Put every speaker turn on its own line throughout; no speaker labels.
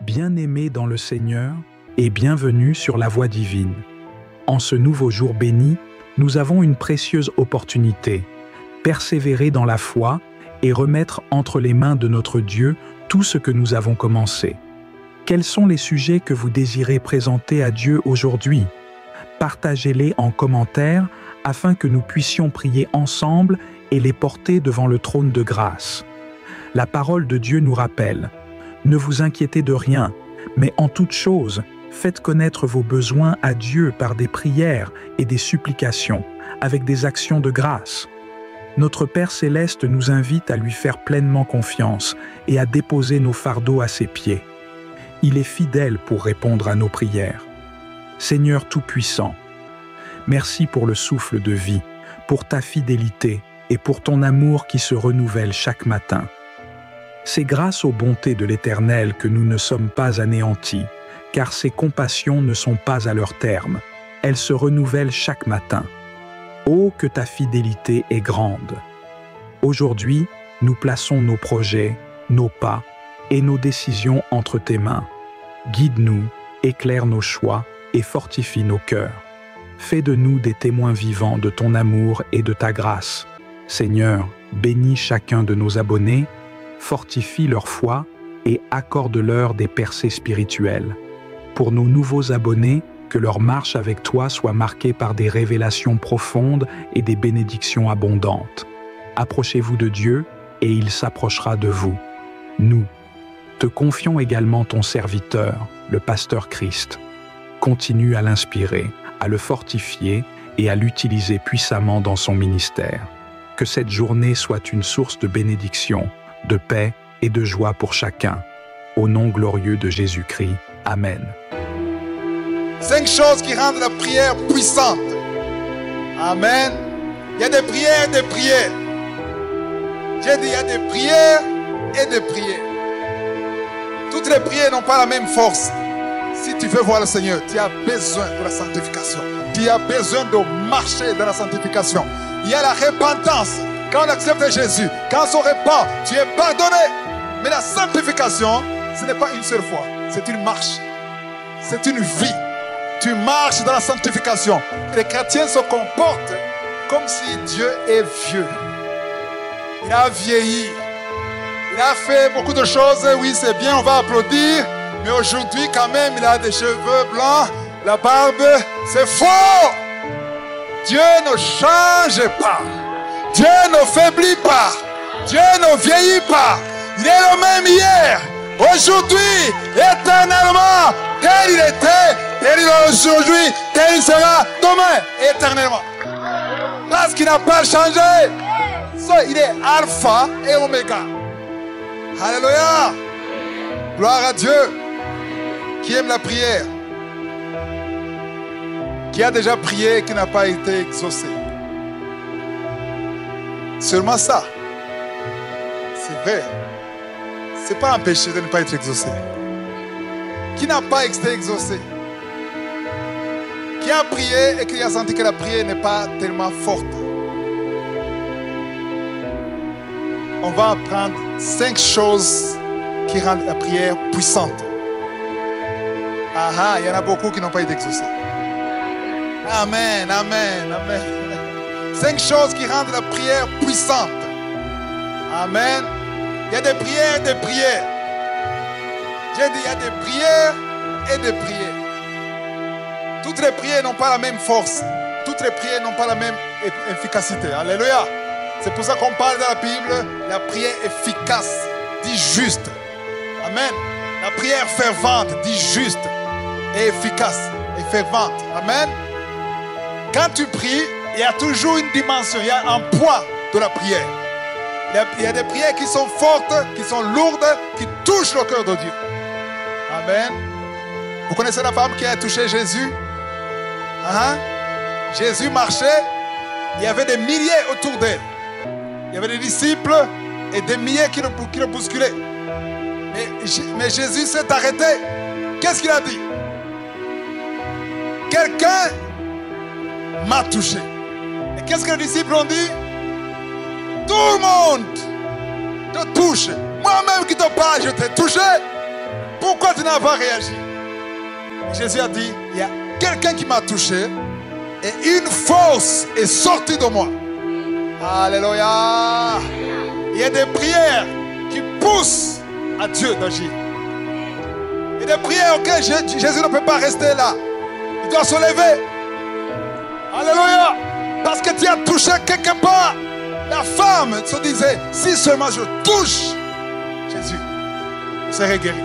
Bien-aimés dans le Seigneur et bienvenue sur la voie divine. En ce nouveau jour béni, nous avons une précieuse opportunité, persévérer dans la foi et remettre entre les mains de notre Dieu tout ce que nous avons commencé. Quels sont les sujets que vous désirez présenter à Dieu aujourd'hui? Partagez-les en commentaire afin que nous puissions prier ensemble et les porter devant le trône de grâce. La parole de Dieu nous rappelle: ne vous inquiétez de rien, mais en toute chose, faites connaître vos besoins à Dieu par des prières et des supplications, avec des actions de grâce. Notre Père Céleste nous invite à lui faire pleinement confiance et à déposer nos fardeaux à ses pieds. Il est fidèle pour répondre à nos prières. Seigneur Tout-Puissant, merci pour le souffle de vie, pour ta fidélité et pour ton amour qui se renouvelle chaque matin. C'est grâce aux bontés de l'Éternel que nous ne sommes pas anéantis, car ses compassions ne sont pas à leur terme. Elles se renouvellent chaque matin. Oh, que ta fidélité est grande! Aujourd'hui, nous plaçons nos projets, nos pas et nos décisions entre tes mains. Guide-nous, éclaire nos choix et fortifie nos cœurs. Fais de nous des témoins vivants de ton amour et de ta grâce. Seigneur, bénis chacun de nos abonnés, fortifie leur foi et accorde-leur des percées spirituelles. Pour nos nouveaux abonnés, que leur marche avec toi soit marquée par des révélations profondes et des bénédictions abondantes. Approchez-vous de Dieu et il s'approchera de vous. Nous te confions également ton serviteur, le pasteur Christ. Continue à l'inspirer, à le fortifier et à l'utiliser puissamment dans son ministère. Que cette journée soit une source de bénédiction, de paix et de joie pour chacun. Au nom glorieux de Jésus-Christ. Amen.
5 choses qui rendent la prière puissante. Amen. Il y a des prières et des prières. J'ai dit, il y a des prières et des prières. Toutes les prières n'ont pas la même force. Si tu veux voir le Seigneur, tu as besoin de la sanctification. Tu as besoin de marcher dans la sanctification. Il y a la repentance. Quand on accepte Jésus, quand on se repent, tu es pardonné. Mais la sanctification, ce n'est pas une seule fois. C'est une marche. C'est une vie. Tu marches dans la sanctification. Les chrétiens se comportent comme si Dieu est vieux. Il a vieilli. Il a fait beaucoup de choses. Oui, c'est bien, on va applaudir. Mais aujourd'hui, quand même, il a des cheveux blancs, la barbe. C'est faux. Dieu ne change pas. Dieu ne faiblit pas. Dieu ne vieillit pas. Il est le même hier, aujourd'hui, éternellement. Tel il était, tel il est aujourd'hui, tel il sera demain, éternellement. Parce qu'il n'a pas changé. Il est alpha et oméga. Alléluia. Gloire à Dieu. Qui aime la prière? Qui a déjà prié et qui n'a pas été exaucé? Seulement ça. C'est vrai. Ce n'est pas un péché de ne pas être exaucé. Qui n'a pas été exaucé? Qui a prié et qui a senti que la prière n'est pas tellement forte? On va apprendre 5 choses qui rendent la prière puissante. Il y en a beaucoup qui n'ont pas été exaucés. Amen, amen, amen. 5 choses qui rendent la prière puissante. Amen. Il y a des prières et des prières. J'ai dit, il y a des prières et des prières. Toutes les prières n'ont pas la même force. Toutes les prières n'ont pas la même efficacité. Alléluia. C'est pour ça qu'on parle dans la Bible, la prière efficace, dit juste. Amen. La prière fervente, dit juste et efficace et fervente. Amen. Quand tu pries, il y a toujours une dimension, il y a un poids de la prière. Il y a des prières qui sont fortes, qui sont lourdes, qui touchent le cœur de Dieu. Amen. Vous connaissez la femme qui a touché Jésus? Jésus marchait, il y avait des milliers autour d'elle. Il y avait des disciples et des milliers qui le bousculaient. Mais Jésus s'est arrêté. Qu'est-ce qu'il a dit? Quelqu'un m'a touché. Et qu'est-ce que les disciples ont dit? Tout le monde te touche. Moi-même qui te parle, je t'ai touché. Pourquoi tu n'as pas réagi? Jésus a dit, il y a quelqu'un qui m'a touché et une force est sortie de moi. Alléluia. Il y a des prières qui poussent à Dieu d'agir. Il y a des prières auxquelles Jésus ne peut pas rester là. Il doit se lever. Alléluia. Parce que tu as touché quelque part. La femme se disait, si seulement je touche Jésus, je serai guéri.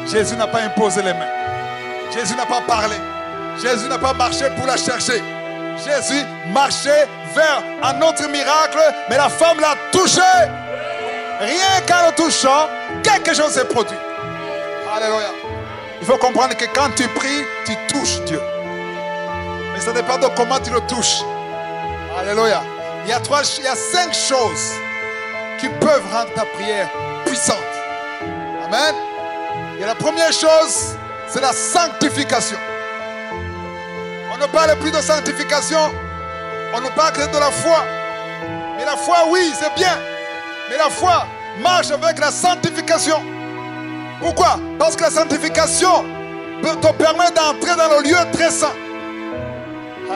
Jésus n'a pas imposé les mains. Jésus n'a pas parlé. Jésus n'a pas marché pour la chercher. Jésus marchait vers un autre miracle, mais la femme l'a touché. Rien qu'en le touchant, quelque chose s'est produit. Alléluia. Il faut comprendre que quand tu pries, tu touches Dieu. Mais ça dépend de comment tu le touches. Alléluia. Il y a 5 choses qui peuvent rendre ta prière puissante. Amen. Et la première chose, c'est la sanctification. On ne parle plus de sanctification, on ne parle que de la foi. Mais la foi, oui, c'est bien. Mais la foi marche avec la sanctification. Pourquoi? Parce que la sanctification te permet d'entrer dans le lieu très saint.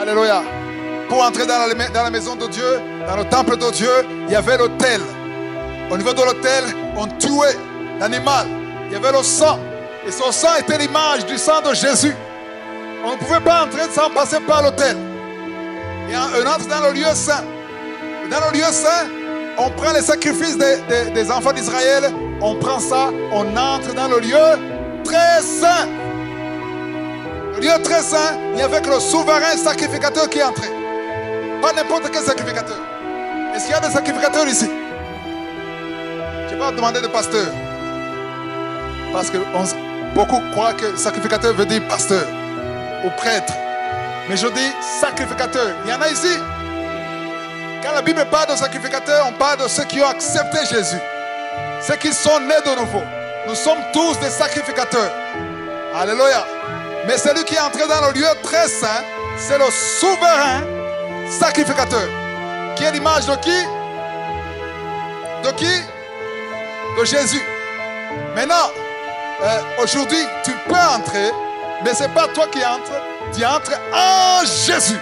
Alléluia. Pour entrer dans la maison de Dieu, dans le temple de Dieu, il y avait l'autel. Au niveau de l'autel, on tuait l'animal. Il y avait le sang. Et son sang était l'image du sang de Jésus. On ne pouvait pas entrer sans passer par l'autel. Et on entre dans le lieu saint. Et dans le lieu saint, on prend les sacrifices des enfants d'Israël. On prend ça, on entre dans le lieu très saint. Le lieu très saint, il y avait que le souverain sacrificateur qui entrait. Pas n'importe quel sacrificateur. Est-ce qu'il y a des sacrificateurs ici? Je ne vais pas demander de pasteur. Parce que beaucoup croient que sacrificateur veut dire pasteur ou prêtre. Mais je dis sacrificateur. Il y en a ici. Quand la Bible parle de sacrificateurs, on parle de ceux qui ont accepté Jésus. Ceux qui sont nés de nouveau. Nous sommes tous des sacrificateurs. Alléluia. Mais celui qui est entré dans le lieu très saint, c'est le souverain sacrificateur. Qui est l'image de qui? De qui? De Jésus. Maintenant, aujourd'hui, tu peux entrer, mais ce n'est pas toi qui entres, tu entres en Jésus.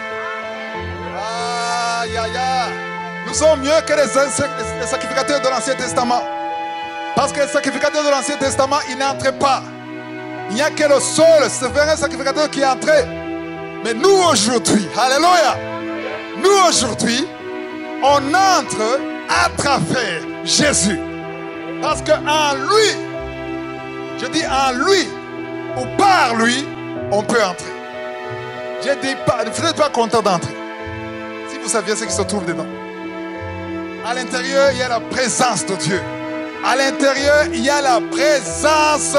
Aïe, aïe, aïe. Nous sommes mieux que les sacrificateurs de l'Ancien Testament. Parce que les sacrificateurs de l'Ancien Testament, ils n'entraient pas. Il n'y a que le seul souverain sacrificateur qui est entré. Mais nous aujourd'hui, alléluia, nous aujourd'hui, on entre à travers Jésus. Parce qu'en lui, je dis en lui, ou par lui, on peut entrer. Je dis pas, vous n'êtes pas content d'entrer. Si vous saviez ce qui se trouve dedans. À l'intérieur, il y a la présence de Dieu. À l'intérieur, il y a la présence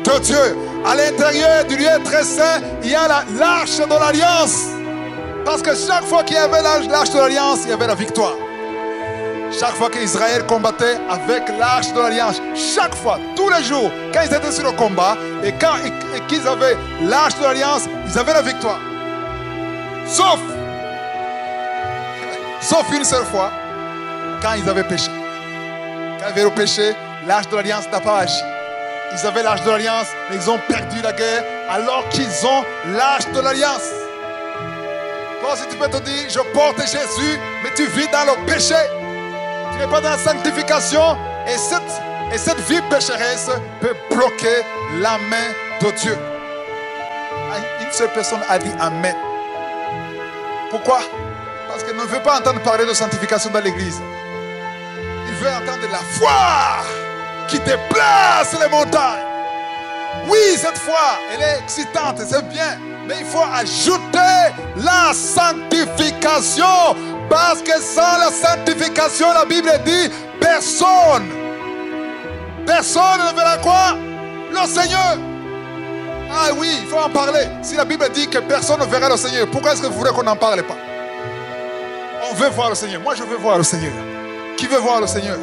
de Dieu. À l'intérieur du lieu très saint, il y a l'arche de l'alliance. Parce que chaque fois qu'il y avait l'arche de l'alliance, il y avait la victoire. Chaque fois qu'Israël combattait avec l'arche de l'alliance, chaque fois, tous les jours, quand ils étaient sur le combat, et quand ils avaient l'arche de l'alliance, ils avaient la victoire. Sauf une seule fois, quand ils avaient péché. Quand ils avaient le péché, l'arche de l'alliance n'a pas agi. Ils avaient l'arche de l'alliance, mais ils ont perdu la guerre alors qu'ils ont l'arche de l'alliance. Toi aussi tu peux te dire, je porte Jésus, mais tu vis dans le péché. Tu n'es pas dans la sanctification et cette vie pécheresse peut bloquer la main de Dieu. Une seule personne a dit Amen. Pourquoi? Parce qu'elle ne veut pas entendre parler de sanctification dans l'église. Il veut entendre la foi qui déplace les montagnes. Oui, cette foi, elle est excitante, c'est bien. Mais il faut ajouter la sanctification. Parce que sans la sanctification, la Bible dit, personne ne verra quoi? Le Seigneur. Ah oui, il faut en parler. Si la Bible dit que personne ne verra le Seigneur, pourquoi est-ce que vous voulez qu'on n'en parle pas? On veut voir le Seigneur. Moi, je veux voir le Seigneur. Qui veut voir le Seigneur?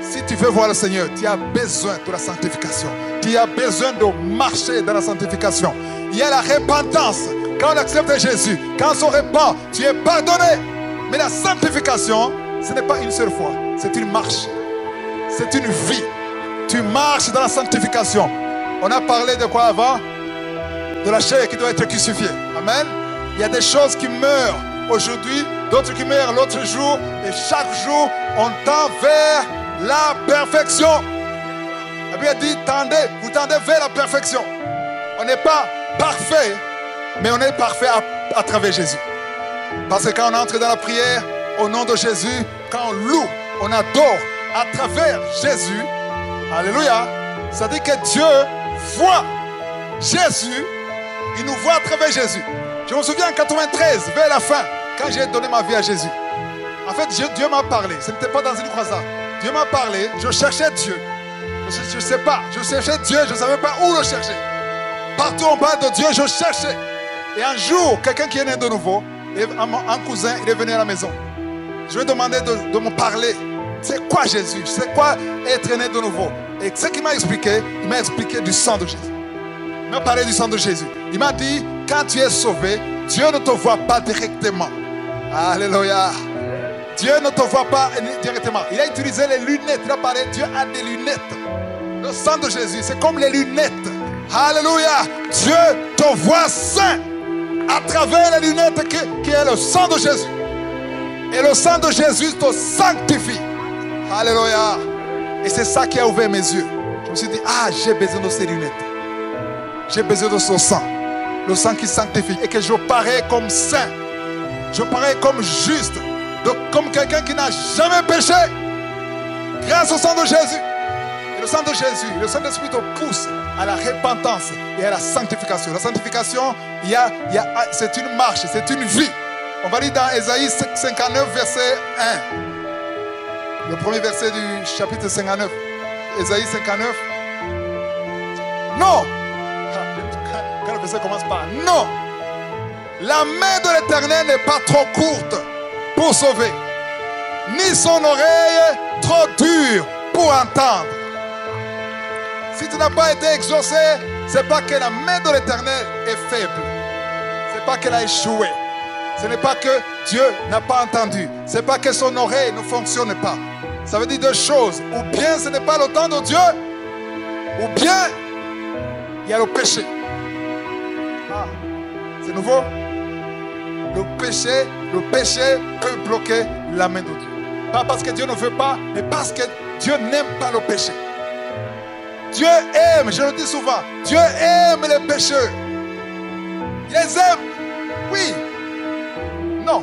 Si tu veux voir le Seigneur, tu as besoin de la sanctification. Tu as besoin de marcher dans la sanctification. Il y a la repentance. Quand on accepte Jésus, quand on se repent, tu es pardonné. Mais la sanctification, ce n'est pas une seule fois. C'est une marche. C'est une vie. Tu marches dans la sanctification. On a parlé de quoi avant? De la chair qui doit être crucifiée. Amen. Il y a des choses qui meurent aujourd'hui, d'autres qui meurent l'autre jour. Et chaque jour, on tend vers la perfection. La Bible dit, tendez, vous tendez vers la perfection. On n'est pas parfait, mais on est parfait à travers Jésus. Parce que quand on entre dans la prière, au nom de Jésus, quand on loue, on adore à travers Jésus. Alléluia. Ça dit que Dieu voit Jésus. Il nous voit à travers Jésus. Je me souviens en 93, vers la fin, quand j'ai donné ma vie à Jésus. En fait, Dieu m'a parlé. Ce n'était pas dans une croisade. Dieu m'a parlé. Je cherchais Dieu. Je ne sais pas. Je cherchais Dieu. Je ne savais pas où le chercher. Partout en bas de Dieu, je cherchais. Et un jour, quelqu'un qui est né de nouveau, un cousin, il est venu à la maison. Je lui ai demandé de me parler. C'est quoi Jésus? C'est quoi être né de nouveau? Et ce qu'il m'a expliqué, il m'a expliqué du sang de Jésus. Il m'a parlé du sang de Jésus. Il m'a dit, quand tu es sauvé, Dieu ne te voit pas directement. Alléluia. Dieu ne te voit pas directement. Il a utilisé les lunettes. Il a parlé, Dieu a des lunettes. Le sang de Jésus, c'est comme les lunettes. Alléluia. Dieu te voit saint à travers les lunettes qui est le sang de Jésus. Et le sang de Jésus te sanctifie. Alléluia. Et c'est ça qui a ouvert mes yeux. Je me suis dit, j'ai besoin de ces lunettes. J'ai besoin de ce sang. Le sang qui sanctifie. Et que je parais comme saint. Je parais comme juste. Comme quelqu'un qui n'a jamais péché. Grâce au sang de Jésus. Et le sang de Jésus, le Saint-Esprit te pousse à la repentance et à la sanctification. La sanctification, c'est une marche, c'est une vie. On va lire dans Ésaïe 59, verset 1. Le premier verset du chapitre 59. Ésaïe 59. Non. Quand le verset commence par non. La main de l'Éternel n'est pas trop courte pour sauver, ni son oreille trop dure pour entendre. Si tu n'as pas été exaucé, ce n'est pas que la main de l'Éternel est faible. Ce n'est pas qu'elle a échoué. Ce n'est pas que Dieu n'a pas entendu. Ce n'est pas que son oreille ne fonctionne pas. Ça veut dire deux choses. Ou bien ce n'est pas le temps de Dieu, ou bien il y a le péché. C'est nouveau. Le péché peut bloquer la main de Dieu. Pas parce que Dieu ne veut pas, mais parce que Dieu n'aime pas le péché. Dieu aime, je le dis souvent, Dieu aime les pécheurs. Il les aime. Oui. Non.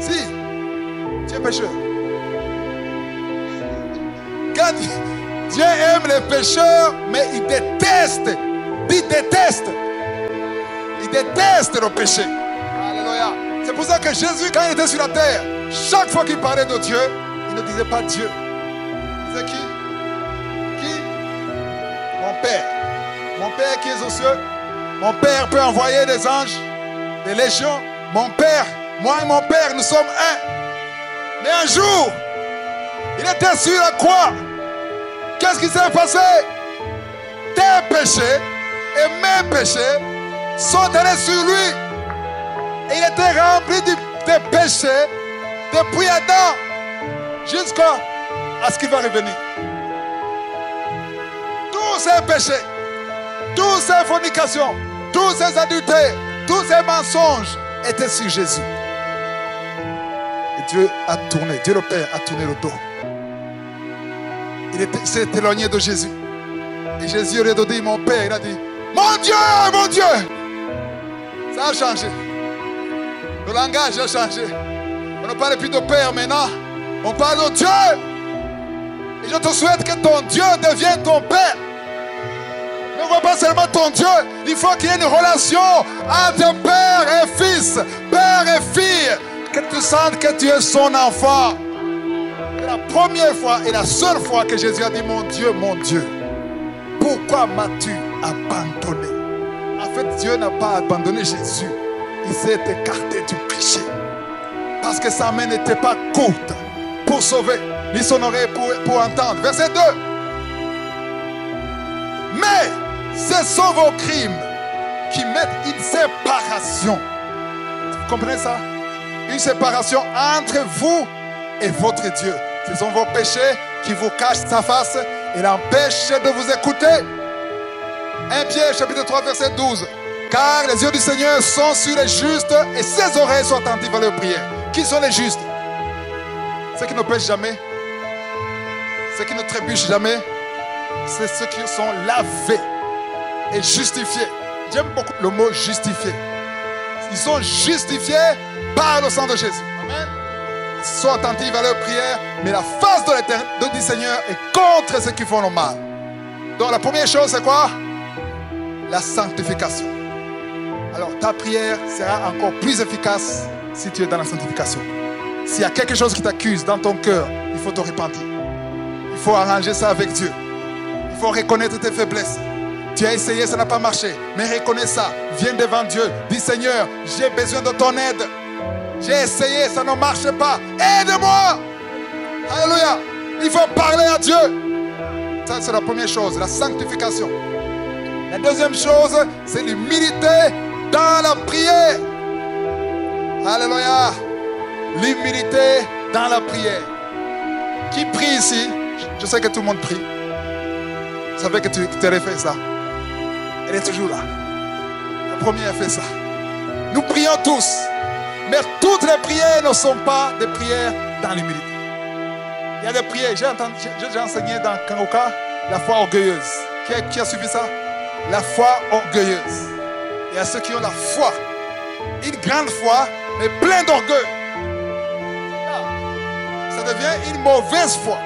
Si. Tu es pécheur. Quand Dieu aime les pécheurs, mais il déteste. Il déteste. Il déteste le péché. Alléluia. C'est pour ça que Jésus, quand il était sur la terre, chaque fois qu'il parlait de Dieu, il ne disait pas Dieu. Il disait qui? Mon Père. Mon Père qui est aux cieux. Mon Père peut envoyer des anges, des légions. Mon Père, moi et mon Père, nous sommes un. Mais un jour, il était sur la croix. Qu'est-ce qui s'est passé? Tes péchés et mes péchés sont allés sur lui. Et il était rempli des péchés depuis Adam jusqu'à ce qu'il va revenir. Tous ces péchés, toutes ces fornications, tous ces adultères, tous ces mensonges étaient sur Jésus. Et Dieu a tourné, Dieu le Père a tourné le dos. Il s'est éloigné de Jésus. Et Jésus lui a dit, mon Père, il a dit, mon Dieu, mon Dieu. Ça a changé. Le langage a changé. On ne parle plus de Père maintenant. On parle de Dieu. Et je te souhaite que ton Dieu devienne ton Père. Ne vois pas seulement ton Dieu. Il faut qu'il y ait une relation entre Père et Fils, Père et Fille. Que tu sentes que tu es son enfant. C'est la première fois et la seule fois que Jésus a dit, mon Dieu, pourquoi m'as-tu abandonné? En fait, Dieu n'a pas abandonné Jésus. Il s'est écarté du péché. Parce que sa main n'était pas courte pour sauver, ni son oreille pour entendre. Verset 2. Mais ce sont vos crimes qui mettent une séparation. Vous comprenez ça? Une séparation entre vous et votre Dieu. Ce sont vos péchés qui vous cachent sa face et l'empêchent de vous écouter. 1 Pierre chapitre 3 verset 12. Car les yeux du Seigneur sont sur les justes et ses oreilles sont attentives à leurs prières. Qui sont les justes? Ceux qui ne pêchent jamais, ceux qui ne trébuchent jamais, c'est ceux qui sont lavés et justifiés. J'aime beaucoup le mot justifié. Ils sont justifiés par le sang de Jésus. Amen. Ils sont attentifs à leurs prières, mais la face de du Seigneur est contre ceux qui font le mal. Donc la première chose, c'est quoi? La sanctification. Alors ta prière sera encore plus efficace si tu es dans la sanctification. S'il y a quelque chose qui t'accuse dans ton cœur, il faut te repentir. Il faut arranger ça avec Dieu. Il faut reconnaître tes faiblesses. Tu as essayé, ça n'a pas marché. Mais reconnais ça. Viens devant Dieu. Dis Seigneur, j'ai besoin de ton aide. J'ai essayé, ça ne marche pas. Aide-moi. Alléluia. Il faut parler à Dieu. Ça, c'est la première chose, la sanctification. La deuxième chose, c'est l'humilité dans la prière. Alléluia. L'humilité dans la prière. Qui prie ici? Je sais que tout le monde prie. Je savais que tu aurais fait ça. Elle est toujours là. La première a fait ça. Nous prions tous. Mais toutes les prières ne sont pas des prières dans l'humilité. Il y a des prières. J'ai enseigné dans Kangoka la foi orgueilleuse. Qui a suivi ça? La foi orgueilleuse. Il y a ceux qui ont la foi. Une grande foi, mais plein d'orgueil. Ça devient une mauvaise foi.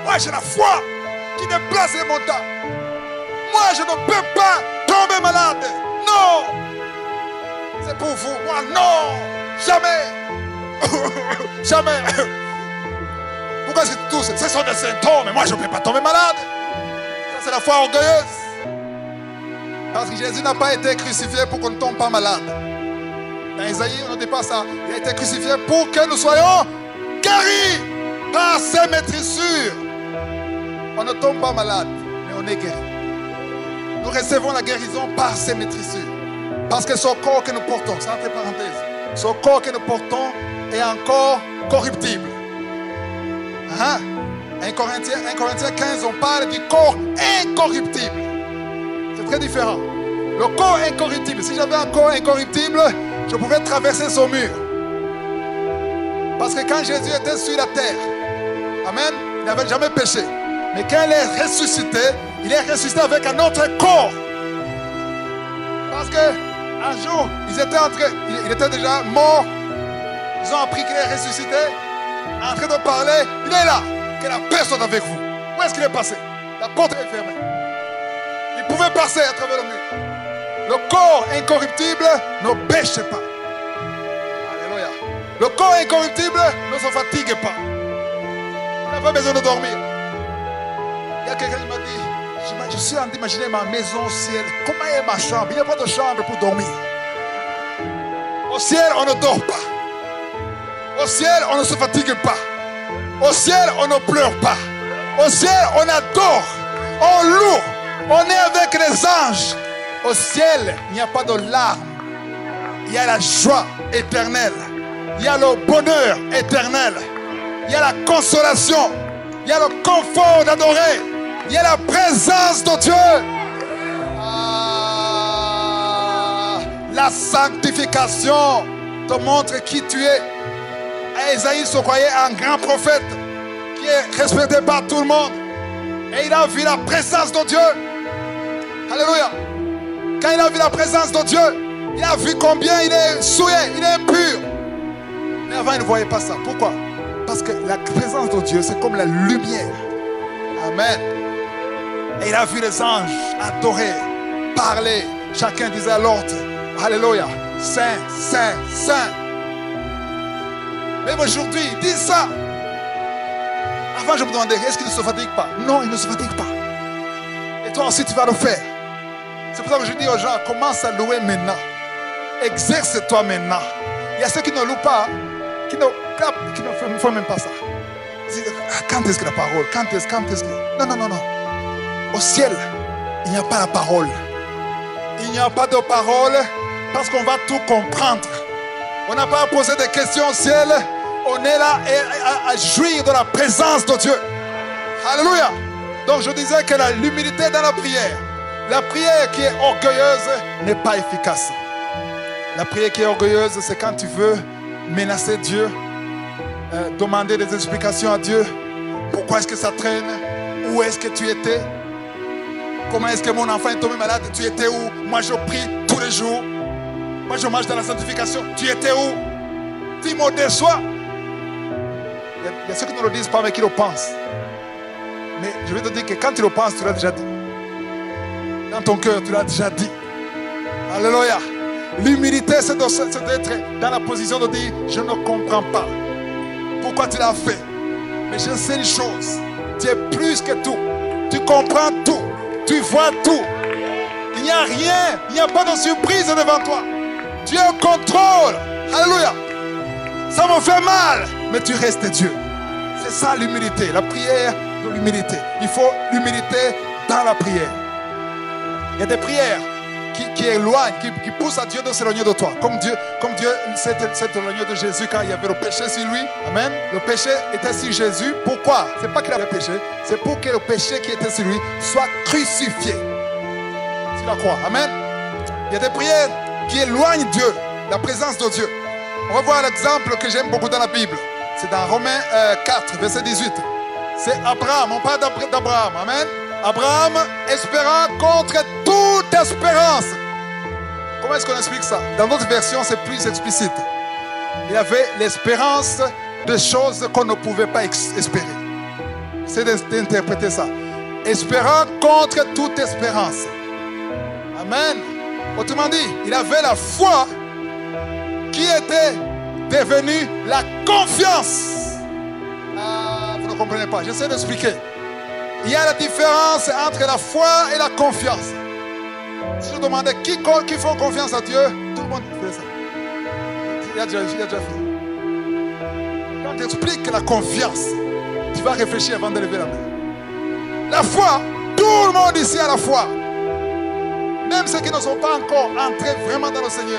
Moi, j'ai la foi qui déplace les montagnes. Moi, je ne peux pas tomber malade. Non. C'est pour vous. Moi, non. Jamais. Jamais. Pourquoi c'est tous? Ce sont des symptômes. Mais moi, je ne peux pas tomber malade. Ça, c'est la foi orgueilleuse. Parce que Jésus n'a pas été crucifié pour qu'on ne tombe pas malade. Dans Isaïe, on ne dit pas ça. Il a été crucifié pour que nous soyons guéris par ses maîtrissures. On ne tombe pas malade, mais on est guéri. Nous recevons la guérison par ses maîtrissures. Parce que son corps que nous portons, c'est entre parenthèses, son corps que nous portons est encore corruptible. 1 Corinthiens 15, on parle du corps incorruptible. C'est très différent. Le corps incorruptible, si j'avais un corps incorruptible, je pouvais traverser son mur. Parce que quand Jésus était sur la terre, amen, il n'avait jamais péché. Mais quand il est ressuscité avec un autre corps. Parce qu'un jour, il était déjà mort. Ils ont appris qu'il est ressuscité. En train de parler, il est là. Que la personne avec vous. Où est-ce qu'il est passé? La porte est fermée. Il pouvait passer à travers le mur. Le corps incorruptible ne pêche pas. Alléluia. Le corps incorruptible ne se fatigue pas. Il n'a pas besoin de dormir. Il y a quelqu'un qui m'a dit, je suis en train d'imaginer ma maison au ciel. Comment est ma chambre? Il n'y a pas de chambre pour dormir. Au ciel, on ne dort pas. Au ciel, on ne se fatigue pas. Au ciel, on ne pleure pas. Au ciel, on adore. On loue. On est avec les anges. Au ciel, il n'y a pas de larmes. Il y a la joie éternelle. Il y a le bonheur éternel. Il y a la consolation. Il y a le confort d'adorer. Il y a la présence de Dieu. La sanctification te montre qui tu es. Esaïe se croyait un grand prophète qui est respecté par tout le monde. Et il a vu la présence de Dieu. Alléluia. Quand il a vu la présence de Dieu, il a vu combien il est souillé, il est impur. Mais avant, il ne voyait pas ça. Pourquoi? Parce que la présence de Dieu, c'est comme la lumière. Amen. Et il a vu les anges adorer, parler. Chacun disait à l'autre, alléluia, Saint, Saint, Saint. Même aujourd'hui, il dit ça. Avant, je me demandais, est-ce qu'il ne se fatigue pas? Non, il ne se fatigue pas. Et toi aussi, tu vas le faire. C'est pour ça que je dis aux gens, commence à louer maintenant. Exerce-toi maintenant. Il y a ceux qui ne louent pas, qui ne font même pas ça. Quand est-ce que la parole? Quand est-ce que... Non. Au ciel, il n'y a pas la parole. Il n'y a pas de parole parce qu'on va tout comprendre. On n'a pas à poser des questions au ciel. On est là à jouir de la présence de Dieu. Alléluia. Donc je disais que l'humilité dans la prière, La prière qui est orgueilleuse n'est pas efficace. La prière qui est orgueilleuse, c'est quand tu veux menacer Dieu, demander des explications à Dieu. Pourquoi est-ce que ça traîne? Où est-ce que tu étais? Comment est-ce que mon enfant est tombé malade? Tu étais où? Moi je prie tous les jours. Moi je marche dans la sanctification. Tu étais où? Tu me déçois. Il y a ceux qui ne le disent pas mais qui le pensent. Mais je vais te dire que quand tu le penses, tu l'as déjà dit. Dans ton cœur, tu l'as déjà dit. Alléluia. L'humilité, c'est d'être dans la position de dire, je ne comprends pas pourquoi tu l'as fait. Mais je sais une chose. Tu es plus que tout. Tu comprends tout. Tu vois tout. Il n'y a rien. Il n'y a pas de surprise devant toi. Tu es au contrôle. Alléluia. Ça me fait mal. Mais tu restes Dieu. C'est ça l'humilité. La prière de l'humilité. Il faut l'humilité dans la prière. Il y a des prières qui éloignent, qui poussent à Dieu de s'éloigner de toi. Comme Dieu s'est éloigné de Jésus quand il y avait le péché sur lui. Amen. Le péché était sur Jésus. Pourquoi? C'est pas qu'il avait péché. C'est pour que le péché qui était sur lui soit crucifié. Tu la crois? Amen. Il y a des prières qui éloignent Dieu, la présence de Dieu. On va voir l'exemple que j'aime beaucoup dans la Bible. C'est dans Romains 4, verset 18. C'est Abraham. On parle d'Abraham. Amen. Abraham espérant contre toute espérance. Comment est-ce qu'on explique ça? Dans notre version, c'est plus explicite. Il avait l'espérance de choses qu'on ne pouvait pas espérer. C'est d'interpréter ça. Espérant contre toute espérance. Amen. Autrement dit, il avait la foi qui était devenue la confiance. Ah, vous ne comprenez pas. J'essaie d'expliquer. Il y a la différence entre la foi et la confiance. Si je demandais qui fait confiance à Dieu, tout le monde fait ça. Il a déjà fait. Quand tu expliques la confiance, tu vas réfléchir avant de lever la main. La foi, tout le monde ici a la foi. Même ceux qui ne sont pas encore entrés vraiment dans le Seigneur.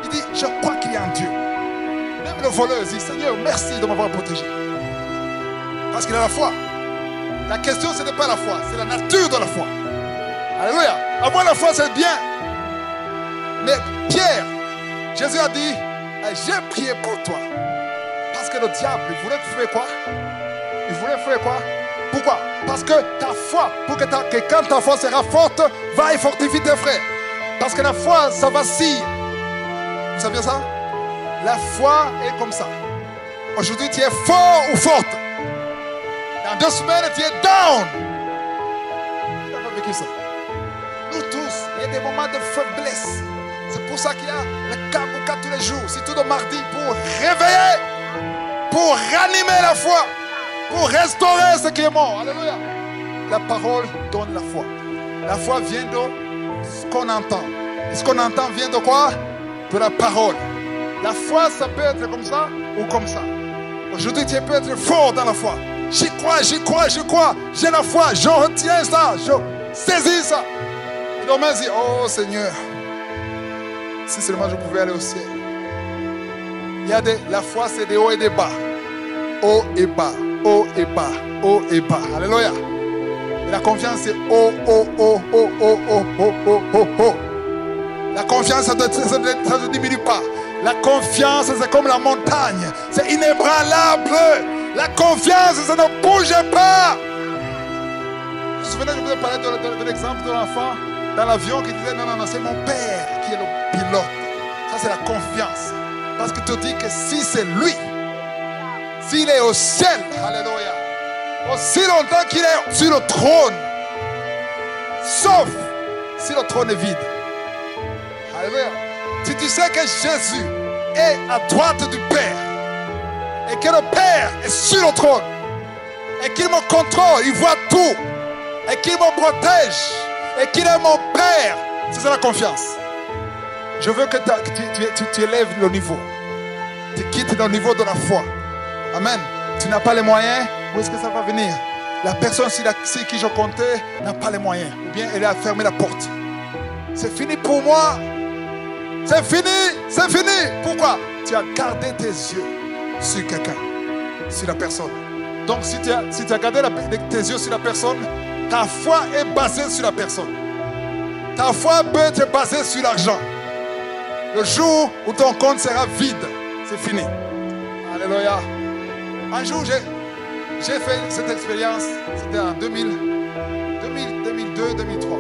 Il dit, je crois qu'il y a un Dieu. Même le voleur dit, Seigneur, merci de m'avoir protégé. Parce qu'il a la foi. La question, ce n'est pas la foi, c'est la nature de la foi. Alléluia. Avoir la foi, c'est bien. Mais Pierre, Jésus a dit, j'ai prié pour toi. Parce que le diable, il voulait faire quoi? Il voulait faire quoi? Pourquoi? Parce que ta foi, pour que quand ta foi sera forte, va et fortifie tes frères. Parce que la foi, ça vacille. Vous savez ça? La foi est comme ça. Aujourd'hui, tu es fort ou forte. Dans 2 semaines, tu es down. Tu n'as pas vécu ça. Nous tous, il y a des moments de faiblesse. C'est pour ça qu'il y a le Kabouka tous les jours. C'est tout le mardi pour réveiller, pour ranimer la foi, pour restaurer ce qui est mort. Alléluia. La parole donne la foi. La foi vient de ce qu'on entend. Et ce qu'on entend vient de quoi? De la parole. La foi, ça peut être comme ça ou comme ça. Aujourd'hui, tu peux être fort dans la foi. J'y crois, j'y crois, j'y crois. J'ai la foi, je retiens ça, je saisis ça. Et demain, je dis, oh Seigneur, si seulement je pouvais aller au ciel. Il y a la foi, c'est des hauts et des bas. Haut et bas, haut et bas, haut et bas. Alléluia. Et la confiance, c'est haut, haut, haut, haut, haut, haut, haut, haut, haut, haut. La confiance, ça ne diminue pas. La confiance, c'est comme la montagne. C'est inébranlable. La confiance, ça ne bouge pas. Vous vous souvenez, je vous ai parlé de l'exemple de l'enfant dans l'avion qui disait, non, non, non, c'est mon père qui est le pilote. Ça, c'est la confiance. Parce que tu dis que si c'est lui, s'il est au ciel, alléluia, aussi longtemps qu'il est sur le trône, sauf si le trône est vide. Alléluia. Si tu sais que Jésus est à droite du Père, et que le Père est sur le trône, et qu'il me contrôle, il voit tout, et qu'il me protège, et qu'il est mon Père, c'est ça la confiance. Je veux que tu élèves le niveau. Tu quittes le niveau de la foi. Amen. Tu n'as pas les moyens, où est-ce que ça va venir? La personne sur qui je comptais n'a pas les moyens. Ou bien elle a fermé la porte. C'est fini pour moi. C'est fini, c'est fini. Pourquoi? Tu as gardé tes yeux sur quelqu'un, sur la personne. Donc si tu as gardé tes yeux sur la personne, ta foi est basée sur la personne. Ta foi peut être basée sur l'argent. Le jour où ton compte sera vide, c'est fini. Alléluia. Un jour, j'ai fait cette expérience. C'était en 2002, 2003.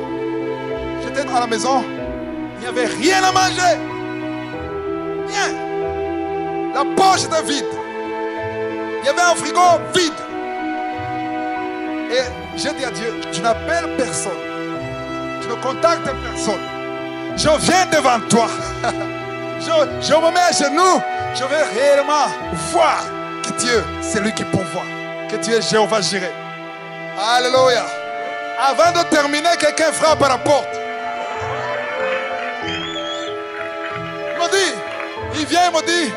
J'étais à la maison. Il n'y avait rien à manger. Rien. La poche était vide. Il y avait un frigo vide. Et j'ai dit à Dieu, je n'appelle personne. Je ne contacte personne. Je viens devant toi. Je me mets à genoux. Je veux réellement voir que Dieu, c'est lui qui pourvoit. Que tu es Jéhovah Jireh. Alléluia. Avant de terminer, quelqu'un frappe à la porte. Il me dit, il vient, il me dit,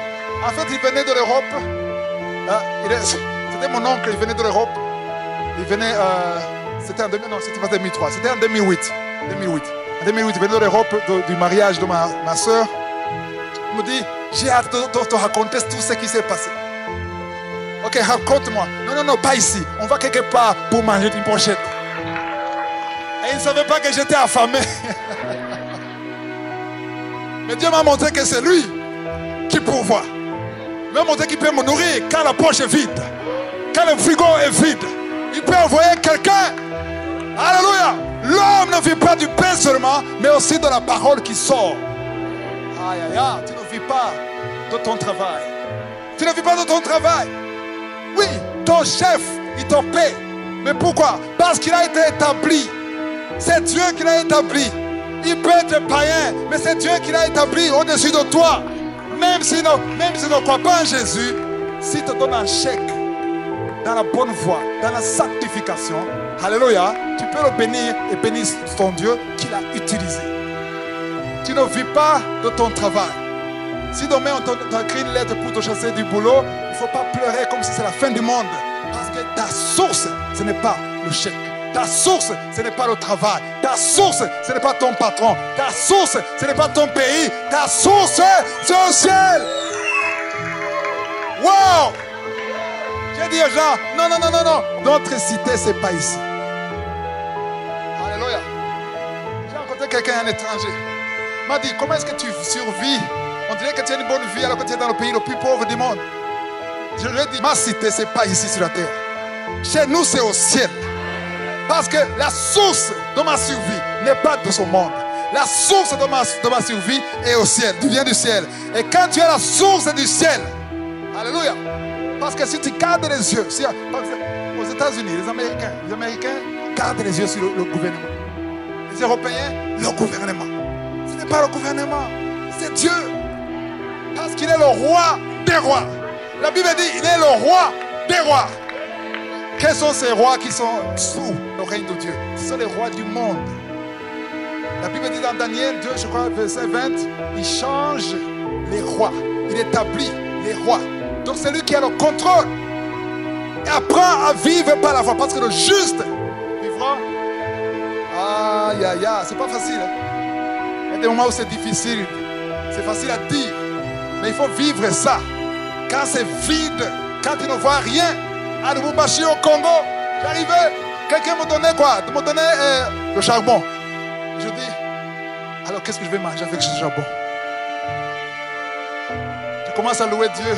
en fait, il venait de l'Europe. C'était mon oncle, il venait de l'Europe. Il venait, c'était en 2000, non, c'était pas 2003, c'était en 2008. 2008. En 2008, il venait de l'Europe, du mariage de ma soeur. Il me dit, j'ai hâte de te raconter tout ce qui s'est passé. Ok, raconte-moi. Non, non, pas ici. On va quelque part pour manger une pochette. Et il ne savait pas que j'étais affamé. Mais Dieu m'a montré que c'est lui qui pourvoit. Il m'a montré qu'il peut me nourrir quand la poche est vide. Quand le frigo est vide. Il peut envoyer quelqu'un. Alléluia. L'homme ne vit pas du pain seulement, mais aussi de la parole qui sort. Aïe, aïe, aïe. Tu ne vis pas de ton travail. Tu ne vis pas de ton travail. Oui, ton chef, il te paie. Mais pourquoi? Parce qu'il a été établi. C'est Dieu qui l'a établi. Il peut être païen, mais c'est Dieu qui l'a établi au-dessus de toi. Même s'il ne croit pas en Jésus, s'il te donne un chèque dans la bonne voie, dans la sanctification, alléluia, tu peux le bénir et bénir ton Dieu qui l'a utilisé. Tu ne vis pas de ton travail. Si demain on t'a écrit une lettre pour te chasser du boulot, il ne faut pas pleurer comme si c'est la fin du monde. Parce que ta source, ce n'est pas le chèque. Ta source, ce n'est pas le travail. Ta source, ce n'est pas ton patron. Ta source, ce n'est pas ton pays. Ta source, c'est au ciel. Wow! J'ai dit aux gens, non. Notre cité, ce n'est pas ici. Alléluia. J'ai rencontré quelqu'un, un étranger. Il m'a dit, comment est-ce que tu survis? On dirait que tu as une bonne vie alors que tu es dans le pays le plus pauvre du monde. Je lui ai dit, ma cité, ce n'est pas ici sur la terre. Chez nous, c'est au ciel. Parce que la source de ma survie n'est pas de ce monde. La source de ma survie est au ciel, vient du ciel. Et quand tu es la source du ciel, alléluia. Parce que si tu gardes les yeux, aux États-Unis, les Américains gardent les yeux sur le gouvernement. Les Européens, le gouvernement. Ce n'est pas le gouvernement, c'est Dieu. Parce qu'il est le roi des rois. La Bible dit, il est le roi des rois. Quels sont ces rois qui sont sous le règne de Dieu? Ce sont les rois du monde. La Bible dit dans Daniel 2, je crois, verset 20, il change les rois. Il établit les rois. Donc c'est lui qui a le contrôle. Et apprend à vivre par la foi. Parce que le juste vivra. Aïe, aïe, aïe. C'est pas facile. Hein? Il y a des moments où c'est difficile. C'est facile à dire. Mais il faut vivre ça. Quand c'est vide, quand tu ne vois rien. À Lubumbashi au Congo, j'arrivais, quelqu'un me donnait quoi? Me donnait le charbon. Je dis, alors qu'est-ce que je vais manger avec ce charbon? Je commence à louer Dieu.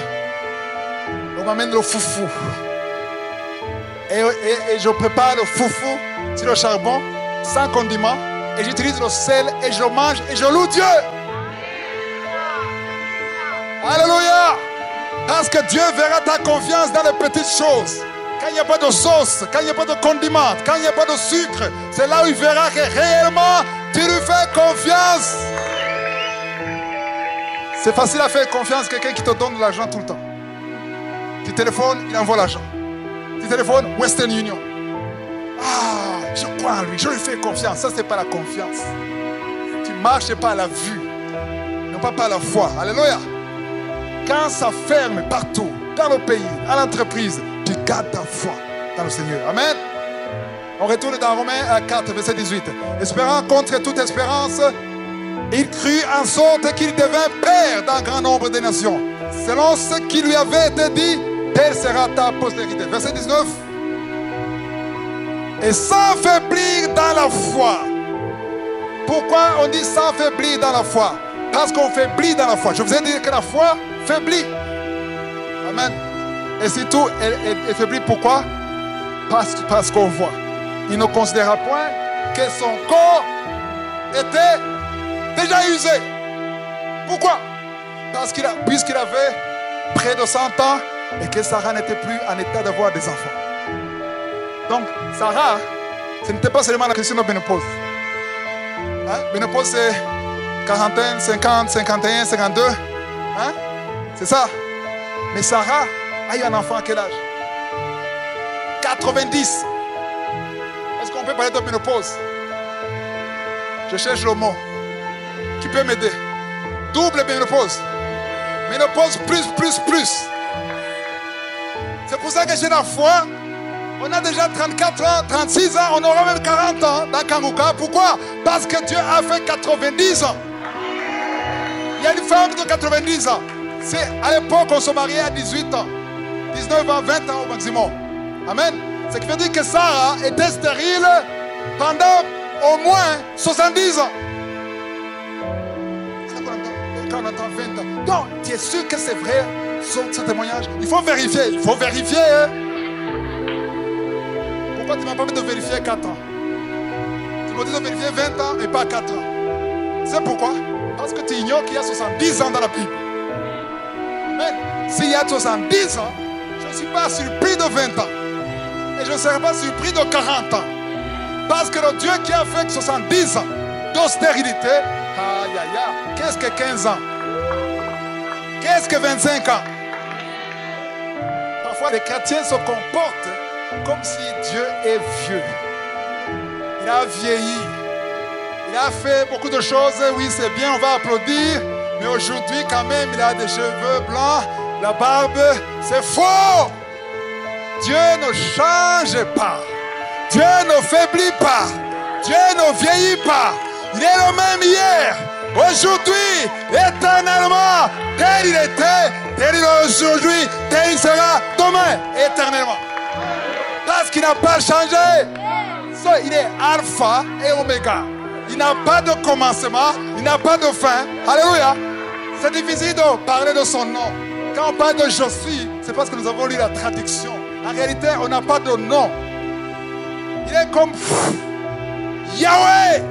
On m'amène le foufou. Et je prépare le foufou sur le charbon, sans condiment. Et j'utilise le sel et je mange et je loue Dieu. Alléluia. Parce que Dieu verra ta confiance dans les petites choses. Quand il n'y a pas de sauce, quand il n'y a pas de condiment, quand il n'y a pas de sucre, c'est là où il verra que réellement tu lui fais confiance. C'est facile à faire confiance à quelqu'un qui te donne de l'argent tout le temps. Tu téléphones, il envoie l'argent. Tu téléphones, Western Union. Ah, je crois en lui, je lui fais confiance. Ça, c'est pas la confiance. Tu marches pas à la vue, non pas par la foi. Alléluia. Quand ça ferme partout, dans le pays, à l'entreprise, tu gardes ta foi dans le Seigneur. Amen. On retourne dans Romains 4, verset 18. Espérant contre toute espérance, il crut en sorte qu'il devint père d'un grand nombre de nations. Selon ce qui lui avait été dit, telle sera ta postérité. Verset 19. Et s'affaiblir dans la foi, Pourquoi on dit sans faiblir dans la foi? Parce qu'on faiblit dans la foi. Je vous ai dit que la foi faiblit. Amen. Et surtout, elle faiblit pourquoi? Parce qu'on voit. Il ne considéra point que son corps était déjà usé. Pourquoi? Parce puisqu'il avait près de 100 ans et que Sarah n'était plus en état d'avoir des enfants. Donc, Sarah, ce n'était pas seulement la question de ménopause. Hein? Ménopause, c'est quarantaine, 50, 51, 52. Hein? C'est ça. Mais Sarah a eu un enfant à quel âge? 90. Est-ce qu'on peut parler de ménopause? Je cherche le mot qui peut m'aider. Double ménopause. Ménopause plus. C'est pour ça que j'ai la foi. On a déjà 34 ans, 36 ans, on aura même 40 ans dans Kanguka. Pourquoi? Parce que Dieu a fait 90 ans. Il y a une femme de 90 ans. C'est à l'époque on se mariait à 18 ans. 19 ans, 20 ans au maximum. Amen. Ce qui veut dire que Sarah était stérile pendant au moins 70 ans. C'est ça qu'on entend quand on entend 20 ans. Donc, tu es sûr que c'est vrai ce témoignage? Il faut vérifier. Il faut vérifier. Hein? Pourquoi tu m'as pas dit de vérifier 4 ans? Tu m'as dit de vérifier 20 ans et pas 4 ans. C'est pourquoi? Parce que tu ignores qu'il y a 70 ans dans la Bible. Amen. S'il y a 70 ans, je ne suis pas surpris de 20 ans. Et je ne serai pas surpris de 40 ans. Parce que le Dieu qui a fait 70 ans d'austérité, aïe aïe aïe, qu'est-ce que 15 ans? Qu'est-ce que 25 ans? Parfois les chrétiens se comportent comme si Dieu est vieux. Il a vieilli. Il a fait beaucoup de choses. Oui, c'est bien, on va applaudir. Mais aujourd'hui, quand même, il a des cheveux blancs, la barbe. C'est faux. Dieu ne change pas. Dieu ne faiblit pas. Dieu ne vieillit pas. Il est le même hier, aujourd'hui, éternellement. Tel il était, tel il est aujourd'hui, tel il sera demain, éternellement. Parce qu'il n'a pas changé. Il est alpha et oméga. Il n'a pas de commencement, il n'a pas de fin. Alléluia. C'est difficile de parler de son nom. Quand on parle de je suis, c'est parce que nous avons lu la traduction. En réalité, on n'a pas de nom. Il est comme Yahweh.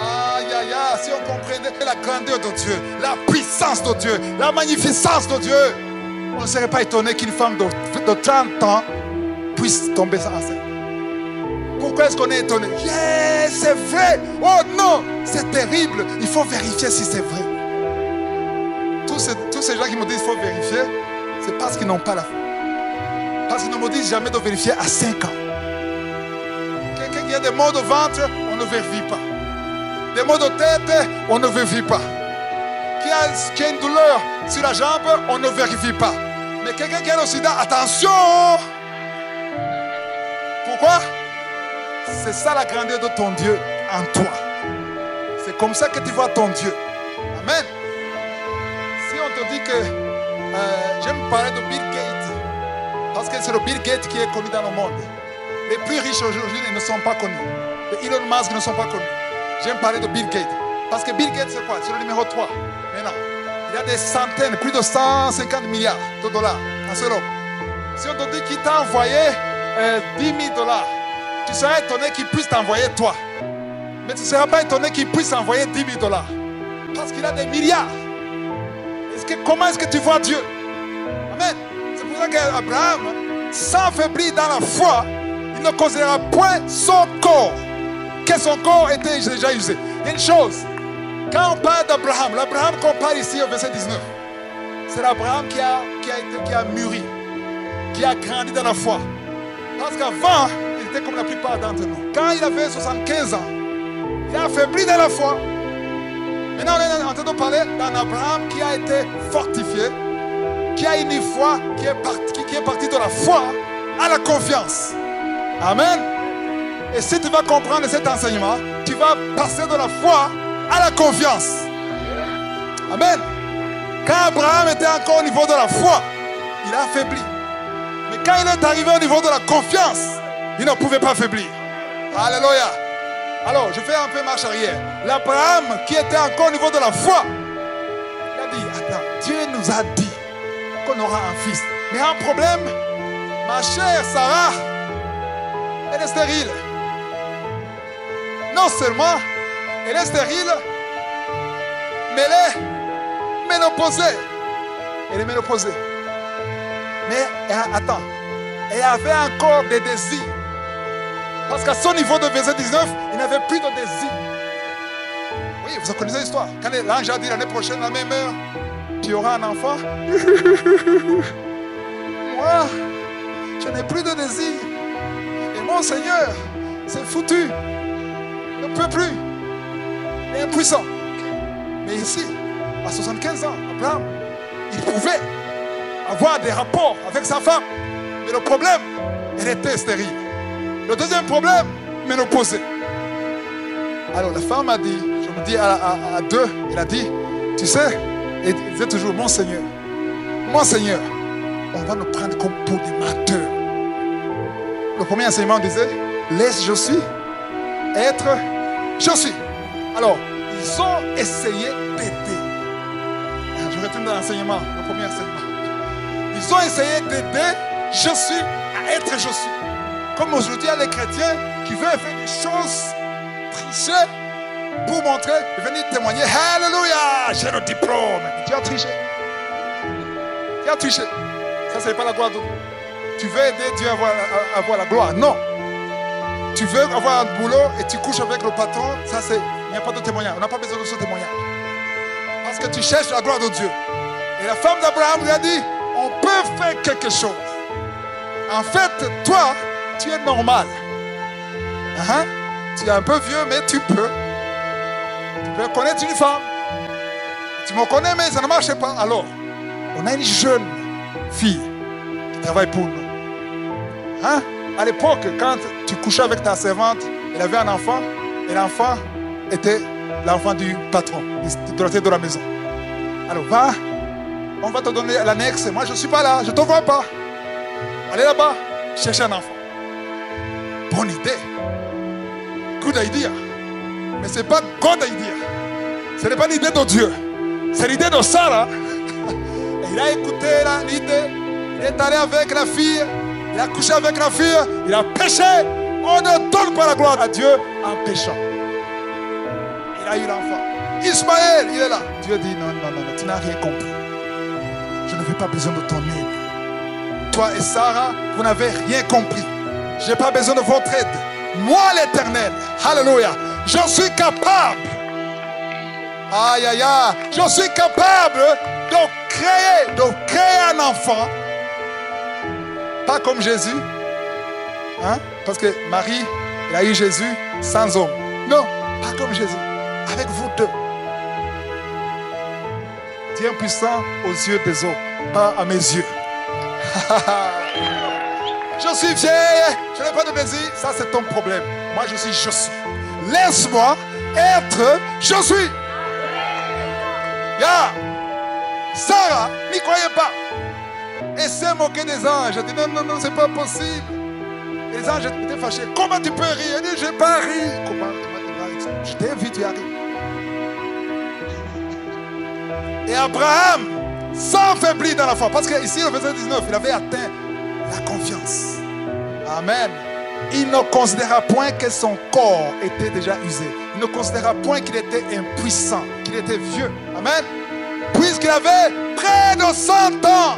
Aïe, aïe, aïe. Si on comprenait la grandeur de Dieu, la puissance de Dieu, la magnificence de Dieu, on ne serait pas étonné qu'une femme de 30 ans puisse tomber enceinte. Pourquoi est-ce qu'on est étonné? Yeah, c'est vrai. Oh non, c'est terrible. Il faut vérifier si c'est vrai. Tous ces gens qui me disent qu'il faut vérifier, c'est parce qu'ils n'ont pas la foi. Parce qu'ils ne me disent jamais de vérifier à 5 ans. Quelqu'un qui a des maux de ventre, on ne vérifie pas. Des maux de tête, on ne vérifie pas. Qui a une douleur sur la jambe, on ne vérifie pas. Mais quelqu'un qui a le sida, attention! Pourquoi? C'est ça la grandeur de ton Dieu en toi. C'est comme ça que tu vois ton Dieu. Amen. Si on te dit que j'aime parler de Bill Gates, parce que c'est le Bill Gates qui est connu dans le monde. Les plus riches aujourd'hui ne sont pas connus. Les Elon Musk ne sont pas connus. J'aime parler de Bill Gates. Parce que Bill Gates c'est quoi? C'est le numéro 3. Maintenant, il y a des centaines, plus de 150 milliards de dollars en seul homme. Si on te dit qu'il t'a envoyé 10 000 $, tu seras étonné qu'il puisse t'envoyer toi. Mais tu ne seras pas étonné qu'il puisse envoyer 10 000 $. Parce qu'il a des milliards. Comment est-ce que tu vois Dieu? Amen. C'est pour ça qu'Abraham, sans faiblir dans la foi, il ne considéra point son corps. Que son corps était déjà usé. Il y a une chose. Quand on parle d'Abraham, l'Abraham qu'on parle ici au verset 19, c'est l'Abraham qui a mûri, qui a grandi dans la foi. Parce qu'avant, il était comme la plupart d'entre nous. Quand il avait 75 ans, il a affaibli dans la foi. Maintenant, on est en train de parler d'un Abraham qui a été fortifié, qui a une foi, qui est parti de la foi à la confiance. Amen. Et si tu vas comprendre cet enseignement, tu vas passer de la foi à la confiance. Amen. Quand Abraham était encore au niveau de la foi, il a affaibli. Mais quand il est arrivé au niveau de la confiance, il ne pouvait pas faiblir. Alléluia. Alors, je fais un peu marche arrière. L'Abraham qui était encore au niveau de la foi, il a dit, attends, Dieu nous a dit qu'on aura un fils. Mais un problème, ma chère Sarah, elle est stérile. Non seulement elle est stérile, mais elle est ménopausée. Elle est ménopausée. Mais attends, elle avait encore des désirs. Parce qu'à son niveau de verset 19, il n'avait plus de désir. Oui, vous connaissez l'histoire. Quand l'ange a dit l'année prochaine, la même heure, tu auras un enfant. Moi, je n'ai plus de désir. Et mon Seigneur, c'est foutu. Il ne peut plus. Il est impuissant. Mais ici, à 75 ans, Abraham, il pouvait avoir des rapports avec sa femme. Mais le problème, elle était stérile. Le deuxième problème, ménopausée. Alors la femme a dit, je me dis à deux, elle a dit, tu sais, elle disait toujours, mon Seigneur, on va nous prendre comme pour des menteurs. Le premier enseignement disait, laisse je suis, être je suis. Alors, ils ont essayé d'aider. Je retourne dans l'enseignement, le premier enseignement. Ils ont essayé d'aider je suis à être je suis. Comme aujourd'hui, il y a les chrétiens qui veulent faire des choses, tricher, pour montrer, venir témoigner. Alléluia, j'ai le diplôme. Tu as triché. Tu as triché. Ça, ce n'est pas la gloire de Dieu. Tu veux aider Dieu à avoir la gloire. Non. Tu veux avoir un boulot et tu couches avec le patron. Ça, c'est, il n'y a pas de témoignage. On n'a pas besoin de ce témoignage. Parce que tu cherches la gloire de Dieu. Et la femme d'Abraham lui a dit, on peut faire quelque chose. En fait, toi, tu es normal. Tu es un peu vieux, mais tu peux. Tu peux connaître une femme. Tu me connais, mais ça ne marche pas. Alors, on a une jeune fille qui travaille pour nous. À l'époque, quand tu couchais avec ta servante, elle avait un enfant, et l'enfant était l'enfant du patron, du directeur de la maison. Alors, va, on va te donner l'annexe. Moi, je ne suis pas là, je ne te vois pas. Allez là-bas, chercher un enfant. Bonne idée. Good idea. Mais ce n'est pas God idea. Ce n'est pas l'idée de Dieu. C'est l'idée de Sarah. Et il a écouté l'idée. Il est allé avec la fille. Il a couché avec la fille. Il a péché. On ne donne pas la gloire à Dieu en péchant. Il a eu l'enfant. Ismaël, il est là. Dieu dit non, tu n'as rien compris. Je n'avais pas besoin de ton aide. Toi et Sarah, vous n'avez rien compris. Je n'ai pas besoin de votre aide. Moi, l'Éternel, alléluia, je suis capable. Aïe, aïe, aïe. Je suis capable de créer un enfant. Pas comme Jésus. Parce que Marie, elle a eu Jésus sans homme. Non, pas comme Jésus. Avec vous deux. Dieu puissant aux yeux des hommes, pas à mes yeux. Je suis vieille, je n'ai pas de désir. Ça, c'est ton problème. Moi, je suis. Laisse-moi être, je suis. Sarah n'y croyait pas. Et s'est moquée des anges. Elle dit non, c'est pas possible. Et les anges étaient fâchés. Comment tu peux rire? Elle dit, je n'ai pas ri. Comment je t'ai vu, tu arrives. Et Abraham s'affaiblit dans la foi. Parce qu'ici, le verset 19, il avait atteint la confiance. Amen. Il ne considéra point que son corps était déjà usé. Il ne considéra point qu'il était impuissant, qu'il était vieux. Amen. Puisqu'il avait près de 100 ans.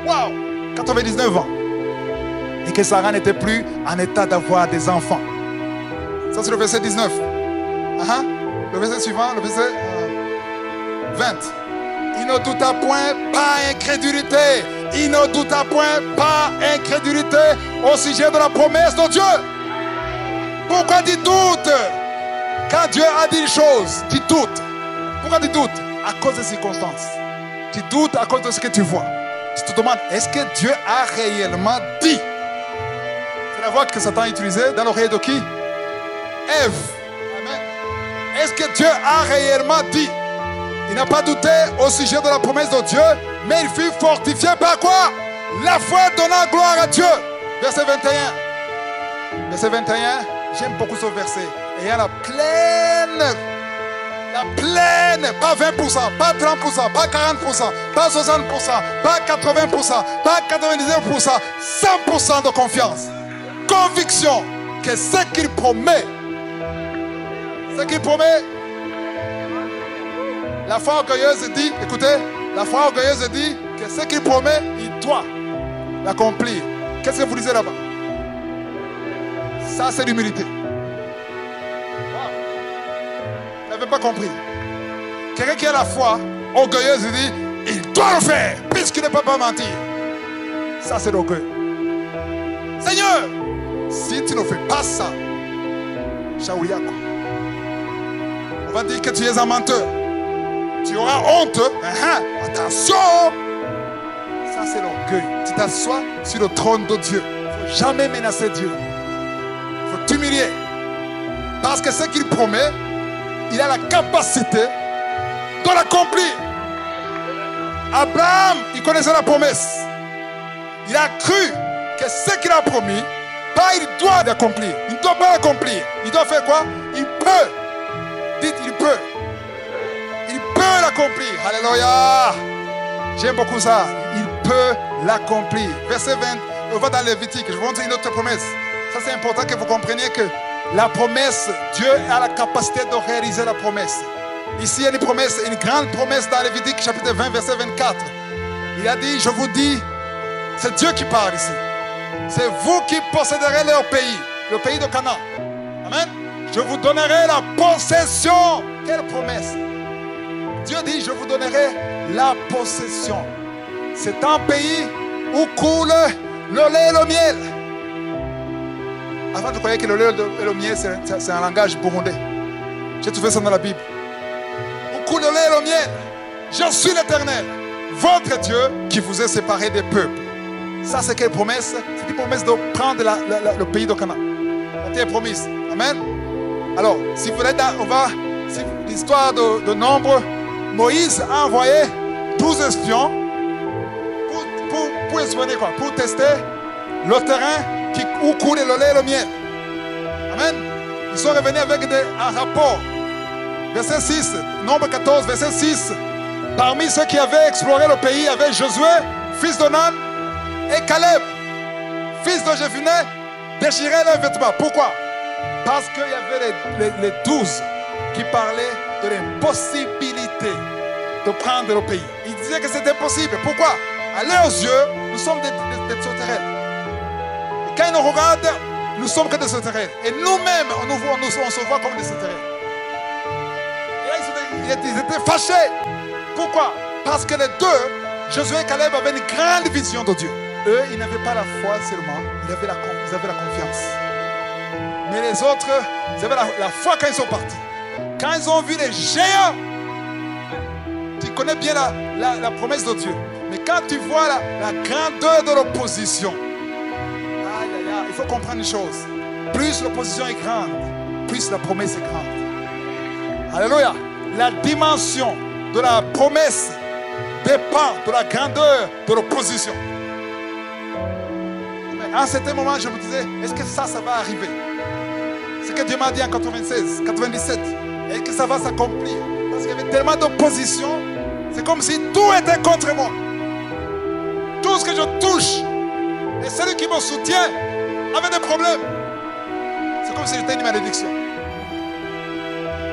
Waouh, 99 ans. Et que Sarah n'était plus en état d'avoir des enfants. Ça, c'est le verset 19. Le verset suivant, le verset 20. Il ne douta point, pas incrédulité. Il ne douta point, pas incrédulité au sujet de la promesse de Dieu. Pourquoi tu doutes? Quand Dieu a dit une chose, tu doutes. Pourquoi tu doutes? À cause des circonstances. Tu doutes à cause de ce que tu vois. Tu te demandes, est-ce que Dieu a réellement dit? C'est la voix que Satan a utilisée dans l'oreille de qui? Ève. Amen. Est-ce que Dieu a réellement dit? Il n'a pas douté au sujet de la promesse de Dieu, mais il fut fortifié par quoi? La foi donnant gloire à Dieu. Verset 21. Verset 21, j'aime beaucoup ce verset. Et il y a la pleine, pas 20%, pas 30%, pas 40%, pas 60%, pas 80%, pas 99%, 100% de confiance. Conviction que ce qu'il promet, la foi orgueilleuse dit, écoutez, la foi orgueilleuse dit que ce qu'il promet, il doit l'accomplir. Qu'est-ce que vous lisez là-bas? Ça, c'est l'humilité. Vous n'avez pas compris. Quelqu'un qui a la foi orgueilleuse, il dit, il doit le faire, puisqu'il ne peut pas mentir. Ça, c'est l'orgueil. Seigneur, si tu ne fais pas ça, Shaouyako, on va dire que tu es un menteur. Tu auras honte. Attention. Ça, c'est l'orgueil. Tu t'assois sur le trône de Dieu. Il ne faut jamais menacer Dieu. Il faut t'humilier. Parce que ce qu'il promet, il a la capacité de l'accomplir. Abraham, il connaissait la promesse. Il a cru que ce qu'il a promis, pas il doit l'accomplir. Il ne doit pas l'accomplir. Il doit faire quoi? Il peut. Dites, il peut. Il peut l'accomplir. Alléluia. J'aime beaucoup ça. Il peut l'accomplir. Verset 20, on va dans Lévitique. Je vous montre une autre promesse. Ça, c'est important que vous compreniez que la promesse, Dieu a la capacité de réaliser la promesse. Ici, il y a une promesse, une grande promesse dans Lévitique, chapitre 20, verset 24. Il a dit, je vous dis, c'est Dieu qui parle ici. C'est vous qui posséderez leur pays, le pays de Canaan. Amen. Je vous donnerai la possession. Quelle promesse? Dieu dit, je vous donnerai la possession. C'est un pays où coule le lait et le miel. Avant, je croyais que le lait et le miel, c'est un langage burundais. J'ai trouvé ça dans la Bible. Où coule le lait et le miel. Je suis l'Éternel, votre Dieu, qui vous est séparé des peuples. Ça, c'est quelle promesse? C'est une promesse de prendre le pays de Canaan. La terre promise. Amen. Alors, si vous voulez, l'histoire de Nombre, Moïse a envoyé 12 espions pour espionner quoi? Pour tester le terrain où coule le lait et le miel. Amen. Ils sont revenus avec un rapport. Verset 6, Nombre 14, verset 6. Parmi ceux qui avaient exploré le pays, il y avait Josué, fils de Nun, et Caleb, fils de Jephunneh, déchiraient leurs vêtements. Pourquoi? Parce qu'il y avait les 12 qui parlaient de l'impossibilité de prendre le pays. Ils disaient que c'était impossible. Pourquoi? À leurs yeux, nous sommes des sauterelles. Et quand ils nous regardent, nous sommes que des sauterelles. Et nous-mêmes, on se voit comme des sauterelles. Et là, ils étaient fâchés. Pourquoi? Parce que les deux, Josué et Caleb, avaient une grande vision de Dieu. Eux, ils n'avaient pas la foi seulement, ils avaient la confiance. Mais les autres, ils avaient la foi quand ils sont partis. Quand ils ont vu les géants, tu connais bien la promesse de Dieu. Mais quand tu vois la grandeur de l'opposition, il faut comprendre une chose. Plus l'opposition est grande, plus la promesse est grande. Alléluia. La dimension de la promesse dépend de la grandeur de l'opposition. À un certain moment, je me disais, est-ce que ça va arriver? Ce que Dieu m'a dit en 96, 97, est-ce que ça va s'accomplir? Parce qu'il y avait tellement d'opposition, c'est comme si tout était contre moi. Tout ce que je touche, et celui qui me soutient avait des problèmes. C'est comme si j'étais une malédiction.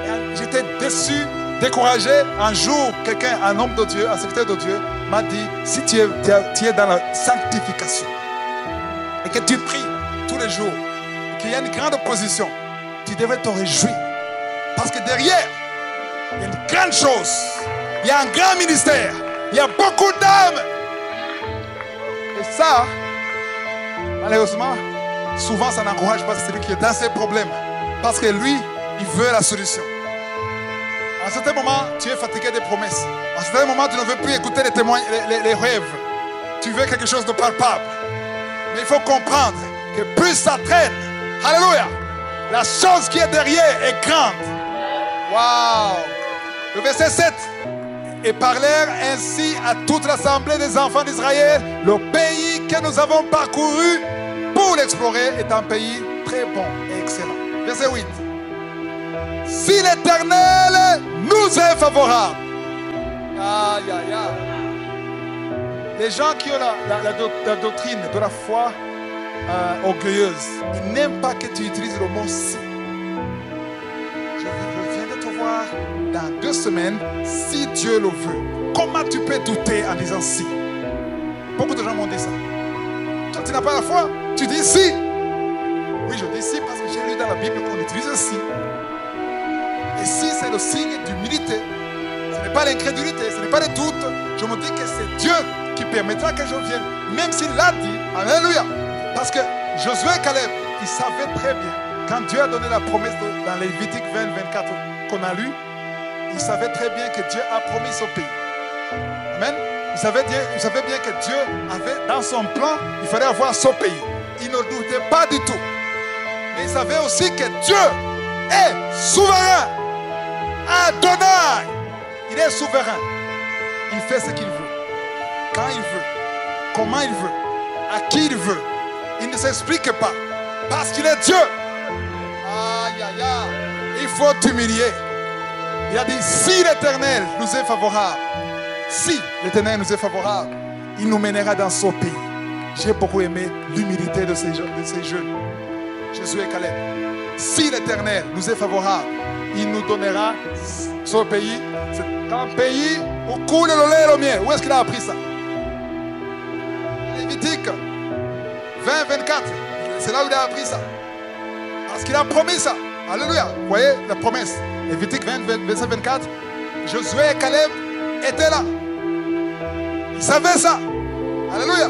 Et j'étais déçu, découragé. Un jour, un homme de Dieu, un secrétaire de Dieu, m'a dit, si tu es dans la sanctification, et que tu pries tous les jours, et qu'il y a une grande opposition, tu devrais te réjouir. Parce que derrière, il y a une grande chose. Il y a un grand ministère. Il y a beaucoup d'âmes. Et ça, malheureusement, souvent ça n'encourage pas celui qui est dans ses problèmes. Parce que lui, il veut la solution. À un certain moment, tu es fatigué des promesses. À un certain moment, tu ne veux plus écouter les témoins, les rêves. Tu veux quelque chose de palpable. Mais il faut comprendre que plus ça traîne, alléluia, la chose qui est derrière est grande. Waouh! Le verset 7. Et parlèrent ainsi à toute l'assemblée des enfants d'Israël. Le pays que nous avons parcouru pour l'explorer est un pays très bon et excellent. Verset 8. Si l'Éternel nous est favorable. Aïe, aïe, aïe. Les gens qui ont la doctrine de la foi orgueilleuse, ils n'aiment pas que tu utilises le mot si. Je viens de te voir dans 2 semaines, si Dieu le veut. Comment tu peux douter en disant si? Beaucoup de gens m'ont dit ça. Toi, tu n'as pas la foi, tu dis si. Oui, je dis si parce que j'ai lu dans la Bible qu'on utilise si. Et si, c'est le signe d'humilité. Ce n'est pas l'incrédulité, ce n'est pas le doute. Je me dis que c'est Dieu qui permettra que je vienne. Même s'il l'a dit, alléluia. Parce que Josué et Caleb, ils savaient très bien. Quand Dieu a donné la promesse dans Lévitique 20, 24 qu'on a lu, ils savaient très bien que Dieu a promis ce pays. Amen. Ils savaient bien que Dieu avait dans son plan, il fallait avoir ce pays. Ils ne doutaient pas du tout. Mais ils savaient aussi que Dieu est souverain. Adonai. Il est souverain. Il fait ce qu'il veut. Quand il veut. Comment il veut. À qui il veut. Il ne s'explique pas. Parce qu'il est Dieu. Aïe, aïe, aïe. Il faut t'humilier. Il a dit, si l'Éternel nous est favorable, si l'Éternel nous est favorable, il nous mènera dans ce pays. J'ai beaucoup aimé l'humilité de ces jeunes. Josué et Caleb. Si l'Éternel nous est favorable, il nous donnera ce pays. C'est un pays où coule le lait et le miel. Où est-ce qu'il a appris ça? Lévitique 20, 24. C'est là où il a appris ça. Parce qu'il a promis ça. Alléluia. Vous voyez la promesse. Lévitique 20, verset 24. Josué et Caleb étaient là. Ils savaient ça. Alléluia.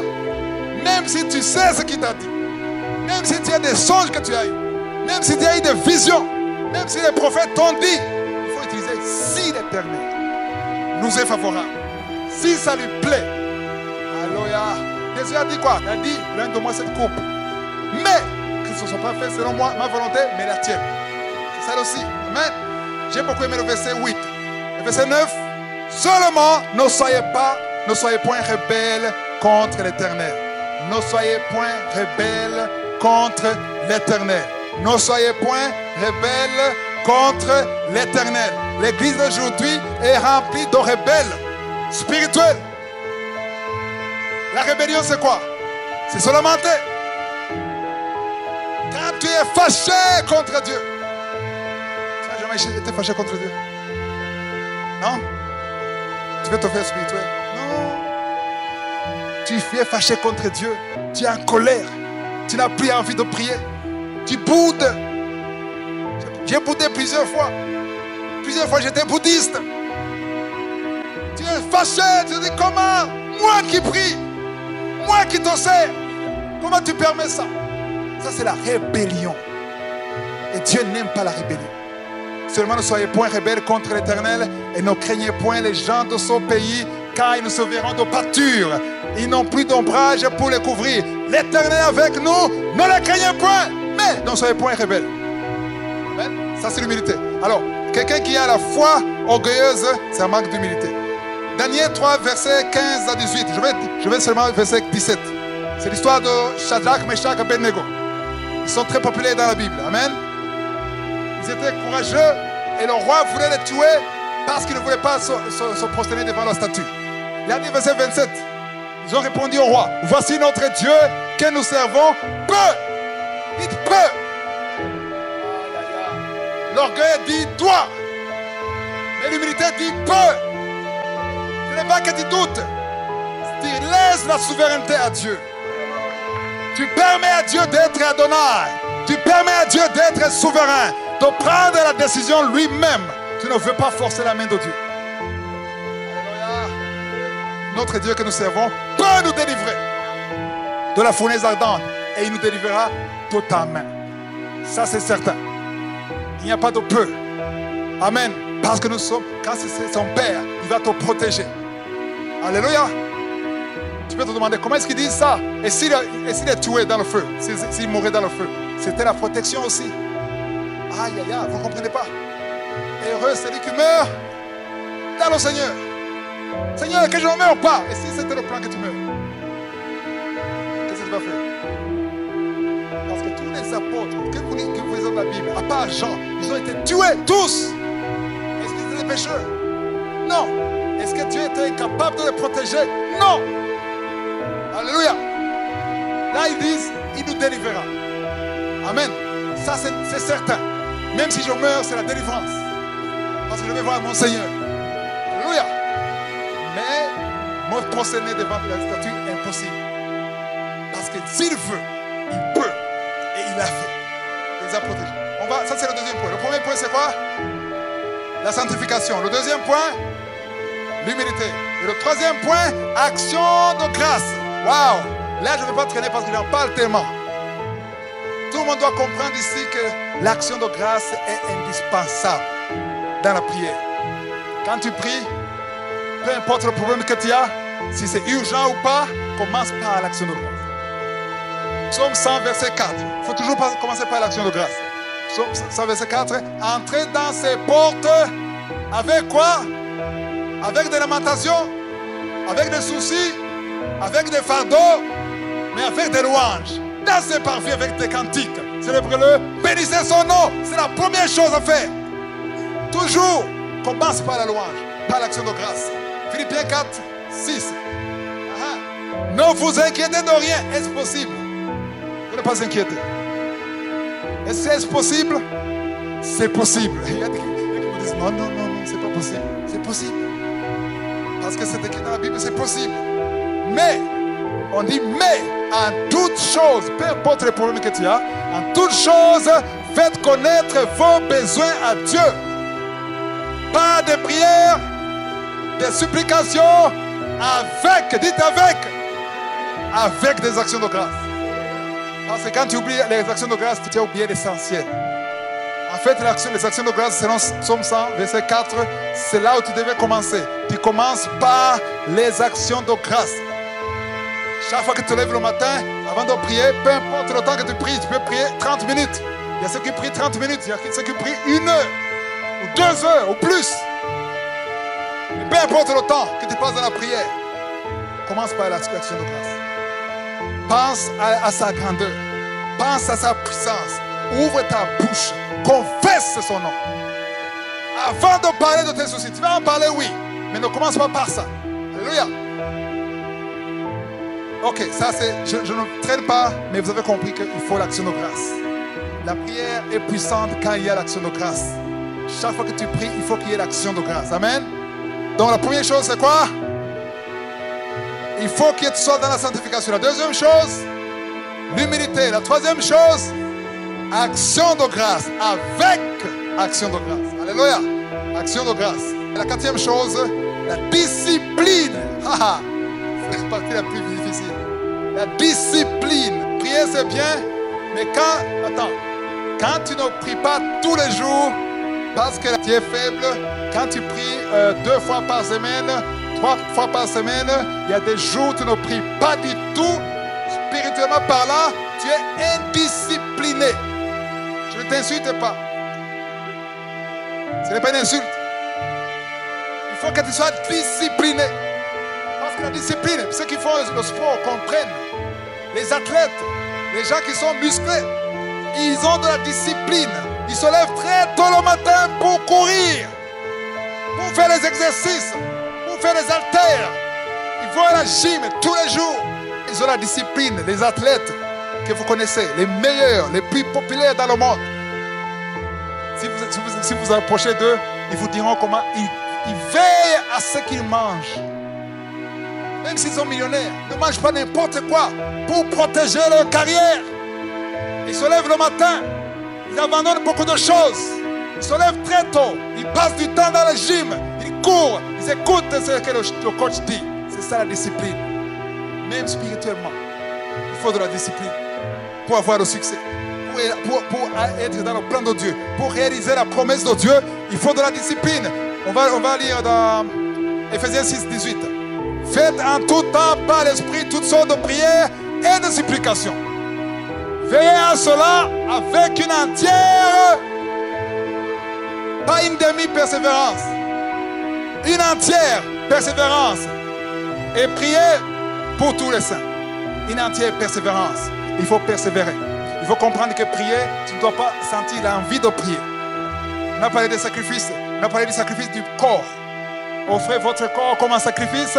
Même si tu sais ce qu'il t'a dit. Même si tu as des songes que tu as eu. Même si tu as eu des visions. Même si les prophètes t'ont dit. Il faut utiliser si l'Éternel nous est favorable. Si ça lui plaît. Alléluia. Jésus a dit quoi? Il a dit, loin de moi cette coupe. Mais que ce ne soit pas fait selon moi, ma volonté, mais la tienne. C'est ça aussi. Amen. J'ai beaucoup aimé le verset 8. Le verset 9. Seulement, ne soyez point rebelles contre l'Éternel. Ne soyez point rebelles contre l'Éternel. Ne soyez point rebelles contre l'Éternel. L'église d'aujourd'hui est remplie de rebelles spirituels. La rébellion, c'est quoi? C'est se lamenter. Quand tu es fâché contre Dieu. Tu n'as jamais été fâché contre Dieu? Non? Tu veux te faire spirituel? Non. Tu es fâché contre Dieu. Tu es en colère. Tu n'as plus envie de prier. Tu boudes. J'ai boudé plusieurs fois. Plusieurs fois, j'étais bouddhiste. Tu es fâché. Tu te dis comment? Moi qui prie. Moi qui te sers. Comment tu permets ça? Ça, c'est la rébellion. Et Dieu n'aime pas la rébellion. Seulement ne soyez point rebelles contre l'Éternel et ne craignez point les gens de ce pays, car ils nous serviront de pâture. Ils n'ont plus d'ombrage pour les couvrir. L'Éternel est avec nous, ne les craignez point, mais ne soyez point rebelles. Amen. Ça, c'est l'humilité. Alors, quelqu'un qui a la foi orgueilleuse, c'est un manque d'humilité. Daniel 3, verset 15 à 18. Je vais seulement verset 17. C'est l'histoire de Shadrach, Meshach et Abednego. Ils sont très populaires dans la Bible. Amen. Ils étaient courageux et le roi voulait les tuer parce qu'il ne voulait pas se prosterner devant la statue. Il a dit verset 27. Ils ont répondu au roi, voici notre Dieu que nous servons peu. Dites peu. L'orgueil dit toi. Mais l'humilité dit peu. Ce n'est pas que tu doutes. Tu laisses la souveraineté à Dieu. Tu permets à Dieu d'être Adonai. Tu permets à Dieu d'être souverain, de prendre la décision lui-même. Tu ne veux pas forcer la main de Dieu. Alléluia. Notre Dieu que nous servons peut nous délivrer de la fournaise ardente et il nous délivrera de ta main. Ça, c'est certain. Il n'y a pas de peu. Amen. Parce que nous sommes, quand c'est son Père, il va te protéger. Alléluia. Tu peux te demander comment est-ce qu'il dit ça? Et s'il est tué dans le feu, s'il mourait dans le feu, c'était la protection aussi. Aïe, aïe, aïe, vous ne comprenez pas. Heureux celui qui meurt dans le Seigneur. Seigneur, que je ne meure pas. Et si c'était le plan que tu meurs, qu'est-ce que tu vas faire? Parce que tous les apôtres que vous lisez dans la Bible, à part Jean, ils ont été tués tous. Est-ce qu'ils étaient des pécheurs? Non. Est-ce que Dieu était incapable de les protéger? Non. Alléluia. Là, ils disent, il nous délivrera. Amen. Ça, c'est certain. Même si je meurs, c'est la délivrance. Parce que je vais voir mon Seigneur. Alléluia. Mais me prosterner devant la statue, impossible. Parce que s'il veut, il peut. Et il a fait. Il les a protégés. Ça, c'est le deuxième point. Le premier point, c'est quoi? La sanctification. Le deuxième point, l'humilité. Et le troisième point, action de grâce. Waouh! Là, je ne vais pas traîner parce que j'en parle tellement. Tout le monde doit comprendre ici que l'action de grâce est indispensable dans la prière. Quand tu pries, peu importe le problème que tu as, si c'est urgent ou pas, commence par l'action de grâce. Psaume 100, verset 4. Il ne faut toujours pas commencer par l'action de grâce. Psaume 100, verset 4. Entrez dans ses portes avec quoi? Avec des lamentations, avec des soucis, avec des fardeaux, mais avec des louanges. Dansez parvis avec des cantiques. Célébrez-le, bénissez son nom. C'est la première chose à faire. Toujours, commence par la louange, par l'action de grâce. Philippiens 4, 6. Ne vous inquiétez de rien. Est-ce possible? Vous ne pas inquiéter. Est-ce possible? C'est possible. Il y a des gens qui me disent non, c'est pas possible. C'est possible. Parce que c'est écrit dans la Bible, c'est possible. Mais, on dit mais, en toutes choses, peu importe les problèmes que tu as, en toutes choses, faites connaître vos besoins à Dieu. Pas de prières, des supplications, dites avec des actions de grâce. Parce que quand tu oublies les actions de grâce, tu as oublié l'essentiel. En fait, les actions de grâce, selon Psaume 100, verset 4, c'est là où tu devais commencer. Tu commences par les actions de grâce. Chaque fois que tu te lèves le matin, avant de prier, peu importe le temps que tu pries, tu peux prier 30 minutes. Il y a ceux qui prient 30 minutes, il y a ceux qui prient 1 heure, ou 2 heures, ou plus. Et peu importe le temps que tu passes dans la prière, commence par l'action de grâce. Pense à sa grandeur, pense à sa puissance, ouvre ta bouche, confesse son nom. Avant de parler de tes soucis, tu vas en parler, oui, mais ne commence pas par ça. Alléluia. Ok, ça c'est, je ne traîne pas, mais vous avez compris qu'il faut l'action de grâce. La prière est puissante quand il y a l'action de grâce. Chaque fois que tu pries, il faut qu'il y ait l'action de grâce. Amen. Donc la première chose, c'est quoi? Il faut que tu sois dans la sanctification. La deuxième chose, l'humilité. La troisième chose, action de grâce. Avec action de grâce. Alléluia. Action de grâce. Et la quatrième chose, la discipline. C'est la partie la plus difficile. La discipline. Prier, c'est bien, mais quand tu ne pries pas tous les jours, parce que tu es faible, quand tu pries 2 fois par semaine, 3 fois par semaine, il y a des jours où tu ne pries pas du tout. Spirituellement parlant, tu es indiscipliné. Je ne t'insulte pas. Ce n'est pas une insulte. Il faut que tu sois discipliné. Parce que la discipline, ceux qui font le sport comprennent. Les athlètes, les gens qui sont musclés, ils ont de la discipline. Ils se lèvent très tôt le matin pour courir, pour faire les exercices, pour faire les haltères. Ils vont à la gym tous les jours. Ils ont la discipline. Les athlètes que vous connaissez, les meilleurs, les plus populaires dans le monde. Si vous approchez d'eux, ils vous diront comment ils veillent à ce qu'ils mangent. Même s'ils sont millionnaires, ils ne mangent pas n'importe quoi pour protéger leur carrière. Ils se lèvent le matin, ils abandonnent beaucoup de choses. Ils se lèvent très tôt, ils passent du temps dans le gym, ils courent, ils écoutent ce que le coach dit. C'est ça la discipline. Même spirituellement, il faut de la discipline pour avoir le succès. Pour être dans le plan de Dieu, pour réaliser la promesse de Dieu, il faut de la discipline. On va lire dans Ephésiens 6, 18. Faites en tout temps par l'Esprit toutes sortes de prières et de supplications. Veillez à cela avec une entière, pas une demi-persévérance, une entière persévérance. Et priez pour tous les saints. Une entière persévérance. Il faut persévérer. Il faut comprendre que prier, tu ne dois pas sentir l'envie de prier. On a parlé des sacrifices. On a parlé du sacrifice du corps. Offrez votre corps comme un sacrifice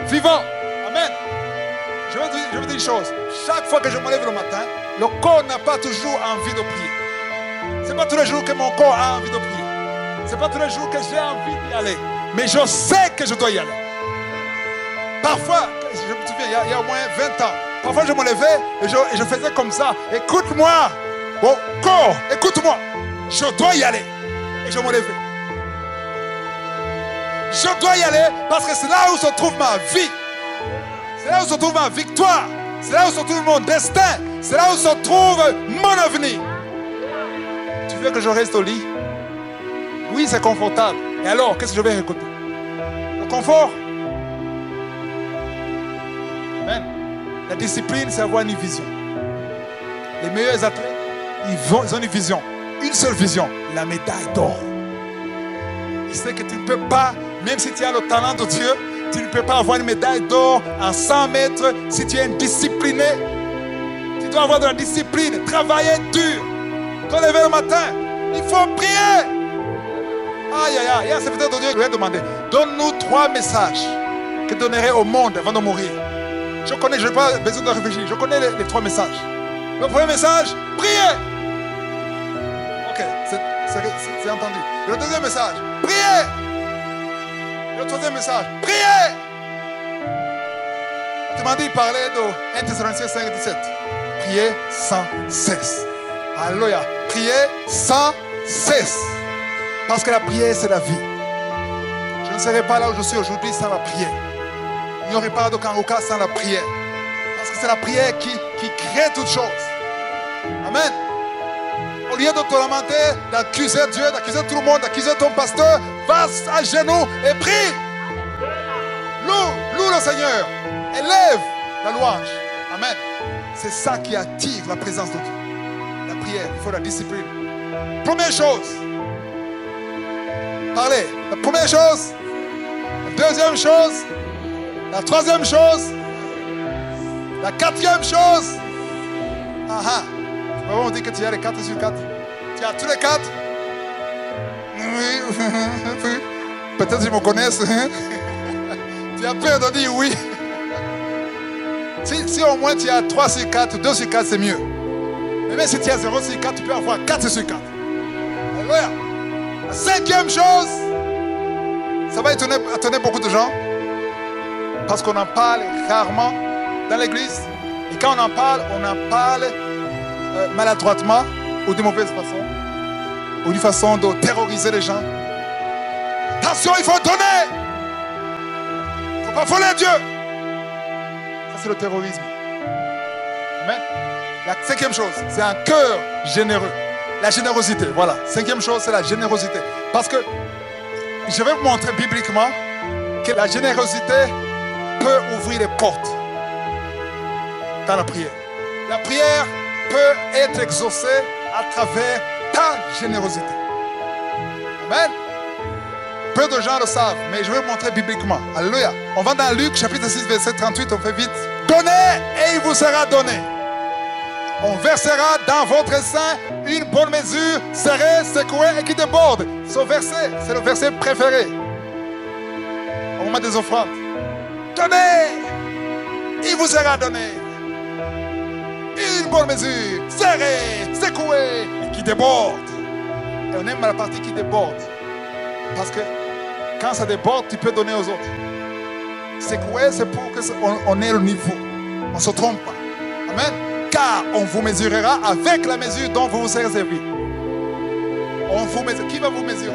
vivant. Amen. Je veux dire une chose. Chaque fois que je me lève le matin, le corps n'a pas toujours envie de prier. Ce n'est pas tous les jours que mon corps a envie de prier. Ce n'est pas tous les jours que j'ai envie d'y aller. Mais je sais que je dois y aller. Parfois, je me souviens, il y a au moins 20 ans, parfois je me levais et je faisais comme ça. Écoute-moi, bon corps, écoute-moi. Je dois y aller. Et je me levais. Je dois y aller parce que c'est là où se trouve ma vie. C'est là où se trouve ma victoire. C'est là où se trouve mon destin. C'est là où se trouve mon avenir. Tu veux que je reste au lit? Oui, c'est confortable. Et alors, qu'est-ce que je vais écouter? Le confort. Amen. La discipline, c'est avoir une vision. Les meilleurs athlètes, ils ont une vision. Une seule vision, la médaille d'or. Ils savent que tu ne peux pas, même si tu as le talent de Dieu, tu ne peux pas avoir une médaille d'or à 100 mètres si tu es indiscipliné. Tu dois avoir de la discipline, travailler dur. Te lever le matin, il faut prier. Aïe, aïe, aïe, il y a un serviteur de Dieu qui lui a demandé, donne-nous 3 messages que tu donnerais au monde avant de mourir. Je connais, je n'ai pas besoin de réfléchir, je connais les 3 messages. Le premier message, priez. Ok, c'est entendu. Le deuxième message, priez. Le troisième message, priez. Tu m'as dit, il parlait de 1 Thessaloniciens 5, 17. Priez sans cesse. Alléluia. Priez sans cesse. Parce que la prière, c'est la vie. Je ne serai pas là où je suis aujourd'hui sans la prière. Il n'y aurait pas de Kangoka sans la prière. Parce que c'est la prière qui crée toutes choses. Amen. Au lieu de te lamenter, d'accuser Dieu, d'accuser tout le monde, d'accuser ton pasteur, va à genoux et prie. Loue le Seigneur. Élève la louange. Amen. C'est ça qui attire la présence de Dieu. La prière, il faut la discipline. Première chose. Parlez. La première chose. La deuxième chose. La troisième chose. La quatrième chose. Ah. On dit que tu as les 4 sur 4. Tu as tous les 4. Oui. Peut-être qu'ils me connaissent. Tu as peur de dire oui. Si au moins tu as 3 sur 4, 2 sur 4, c'est mieux. Mais même si tu as 0 sur 4, tu peux avoir 4 sur 4. Alléluia. La cinquième chose, ça va étonner beaucoup de gens. Parce qu'on en parle rarement dans l'église. Et quand on en parle maladroitement ou de mauvaise façon. Ou d'une façon de terroriser les gens. Attention, il faut donner. Il ne faut pas voler Dieu. Ça, c'est le terrorisme. Amen. La cinquième chose, c'est un cœur généreux. La générosité, voilà. Cinquième chose, c'est la générosité. Parce que je vais vous montrer bibliquement que la générosité peut ouvrir les portes dans la prière. La prière peut être exaucée à travers ta générosité. Amen. Peu de gens le savent, mais je vais vous montrer bibliquement. Alléluia. On va dans Luc chapitre 6, verset 38, on fait vite. Donnez et il vous sera donné. On versera dans votre sein une bonne mesure, serrée, secouée et qui déborde. Ce verset, c'est le verset préféré au moment des offrandes. Donnez, il vous sera donné. Une bonne mesure, serrée, secouée et qui déborde. Et on aime la partie qui déborde. Parce que quand ça déborde, tu peux donner aux autres. Secouer, c'est pour qu'on ait le niveau. On ne se trompe pas. Amen. Car on vous mesurera avec la mesure dont vous vous serez servi. On vous mesure. Qui va vous mesurer?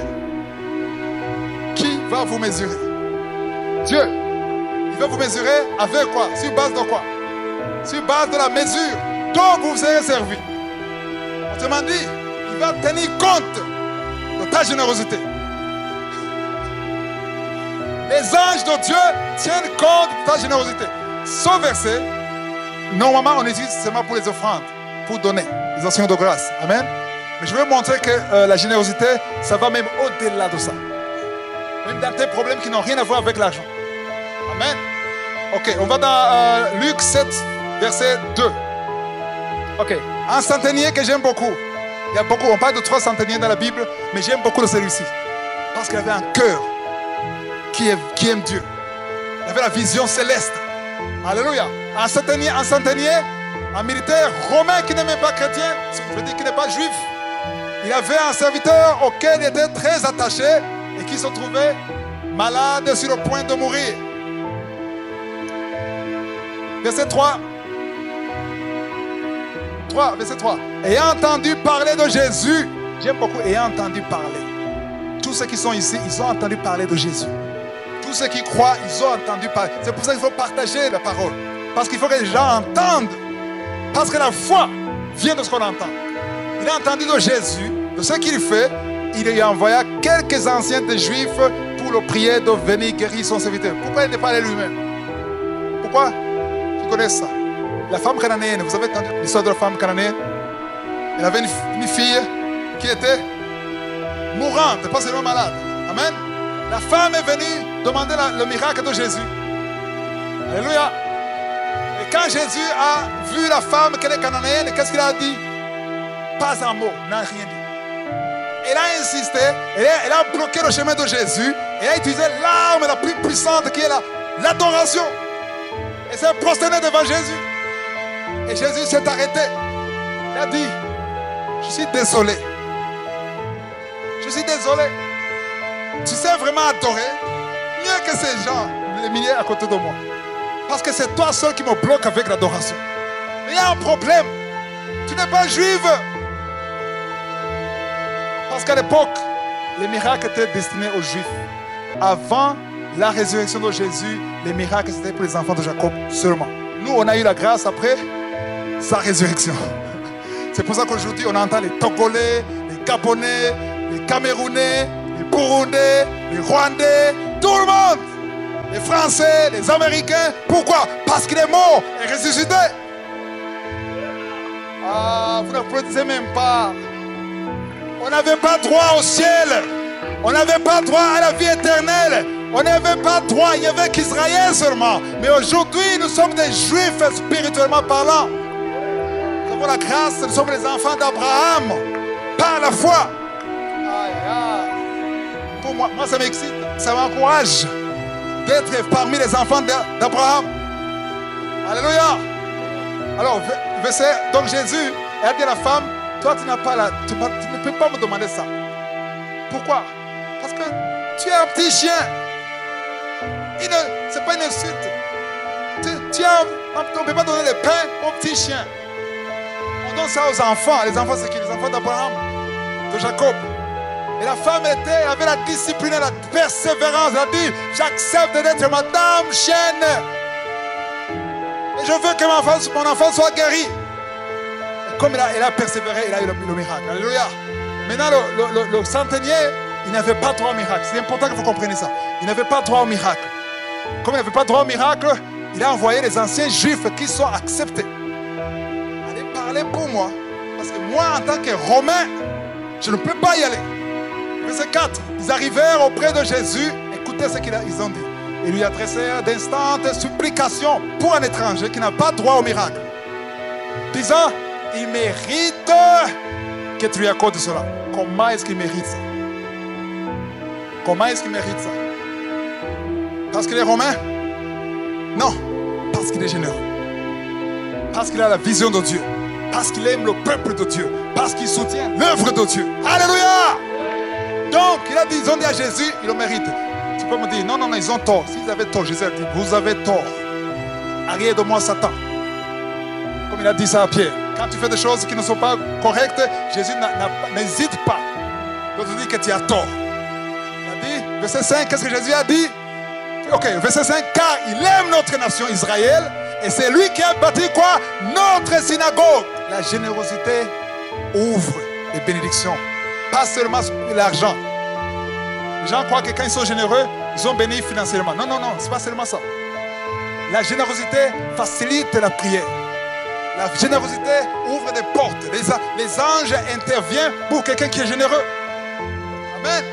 Qui va vous mesurer? Dieu. Il va vous mesurer avec quoi? Sur base de quoi? Sur base de la mesure dont vous serez servi. Autrement dit, il va tenir compte de ta générosité. Les anges de Dieu tiennent compte de ta générosité. Ce verset, normalement, on utilise seulement pour les offrandes, pour donner les actions de grâce. Amen. Mais je vais vous montrer que la générosité, ça va même au-delà de ça. Même dans tes problèmes qui n'ont rien à voir avec l'argent. Amen. Ok, on va dans Luc 7, verset 2. Ok. Un centenier que j'aime beaucoup. Il y a beaucoup, on parle de 3 centeniers dans la Bible, mais j'aime beaucoup de celui-ci. Parce qu'il avait un cœur qui aime Dieu. Il avait la vision céleste. Alléluia. Un centenier, un militaire romain qui n'est même pas chrétien, je veux dire qui n'est pas juif. Il avait un serviteur auquel il était très attaché et qui se trouvait malade sur le point de mourir. Verset 3. Verset 3. Ayant entendu parler de Jésus, j'aime beaucoup, ayant entendu parler. Tous ceux qui sont ici, ils ont entendu parler de Jésus. Tous ceux qui croient, ils ont entendu parler. C'est pour ça qu'il faut partager la parole. Parce qu'il faut que les gens entendent. Parce que la foi vient de ce qu'on entend. Il a entendu de Jésus, de ce qu'il fait. Il lui a envoyé quelques anciens des Juifs pour le prier de venir guérir son serviteur. Pourquoi il n'est pas allé lui-même? Pourquoi? Tu connais ça. La femme cananéenne, vous avez entendu l'histoire de la femme cananéenne? Elle avait une fille qui était mourante, pas seulement malade. Amen. La femme est venue demander le miracle de Jésus. Alléluia. Et quand Jésus a vu la femme qu'elle est cananéenne, qu'est-ce qu'il a dit? Pas un mot, n'a rien dit. Elle a insisté, elle a bloqué le chemin de Jésus, et a utilisé l'arme la plus puissante qui est l'adoration. Et s'est prosterné devant Jésus. Et Jésus s'est arrêté. Il a dit, je suis désolé. Je suis désolé. Tu sais vraiment adorer mieux que ces gens, les milliers à côté de moi. Parce que c'est toi seul qui me bloque avec l'adoration. Mais il y a un problème. Tu n'es pas juive. Parce qu'à l'époque, les miracles étaient destinés aux Juifs. Avant la résurrection de Jésus, les miracles c'était pour les enfants de Jacob seulement. Nous, on a eu la grâce après sa résurrection. C'est pour ça qu'aujourd'hui, on entend les Togolais, les Gabonais, les Camerounais, les Burundais, les Rwandais, tout le monde. Les Français, les Américains. Pourquoi? Parce qu'il est mort et ressuscité. Ah, vous n'applaudissez même pas. On n'avait pas droit au ciel. On n'avait pas droit à la vie éternelle. On n'avait pas droit. Il n'y avait qu'Israël seulement. Mais aujourd'hui, nous sommes des Juifs spirituellement parlant. Nous avons la grâce. Nous sommes les enfants d'Abraham. Par la foi. Aïe, aïe. Pour moi, ça m'excite. Ça m'encourage d'être parmi les enfants d'Abraham. Alléluia. Alors, donc Jésus a dit à la femme, toi tu n'as pas tu ne peux pas me demander ça. Pourquoi? Parce que tu es un petit chien. Ce n'est pas une insulte. On ne peut pas donner le pain aux petits chiens. On donne ça aux enfants. Les enfants, c'est qui? Les enfants d'Abraham, de Jacob. Et la femme avait la discipline, la persévérance. Elle a dit, j'accepte d'être madame chienne. Et je veux que mon enfant soit guéri. Et comme elle a persévéré, il a eu le miracle. Alléluia. Maintenant, le centenier, il n'avait pas droit au miracle. C'est important que vous compreniez ça. Il n'avait pas droit au miracle. Comme il n'avait pas droit au miracle, il a envoyé les anciens juifs qui sont acceptés. Allez parler pour moi. Parce que moi, en tant que Romain, je ne peux pas y aller. Verset 4. Ils arrivèrent auprès de Jésus. Écoutez ce qu'ils ont dit. Ils lui adressèrent d'instantes supplications pour un étranger qui n'a pas droit au miracle. Disant, il mérite que tu lui accordes cela. Comment est-ce qu'il mérite ça? Comment est-ce qu'il mérite ça? Parce qu'il est romain? Non. Parce qu'il est généreux. Parce qu'il a la vision de Dieu. Parce qu'il aime le peuple de Dieu. Parce qu'il soutient l'œuvre de Dieu. Alléluia! Donc, ils ont dit à Jésus, il le mérite. Tu peux me dire, non, ils ont tort. S'ils avaient tort, Jésus a dit, vous avez tort. Arrière de moi, Satan. Comme il a dit ça à Pierre. Quand tu fais des choses qui ne sont pas correctes, Jésus n'hésite pas de te dire que tu as tort. Il a dit, verset 5, qu'est-ce que Jésus a dit? Ok, verset 5, car il aime notre nation Israël, et c'est lui qui a bâti quoi? Notre synagogue. La générosité ouvre les bénédictions. Pas seulement l'argent. Les gens croient que quand ils sont généreux, ils ont béni financièrement. Non, c'est pas seulement ça. La générosité facilite la prière. La générosité ouvre des portes. Les anges interviennent pour quelqu'un qui est généreux. Amen.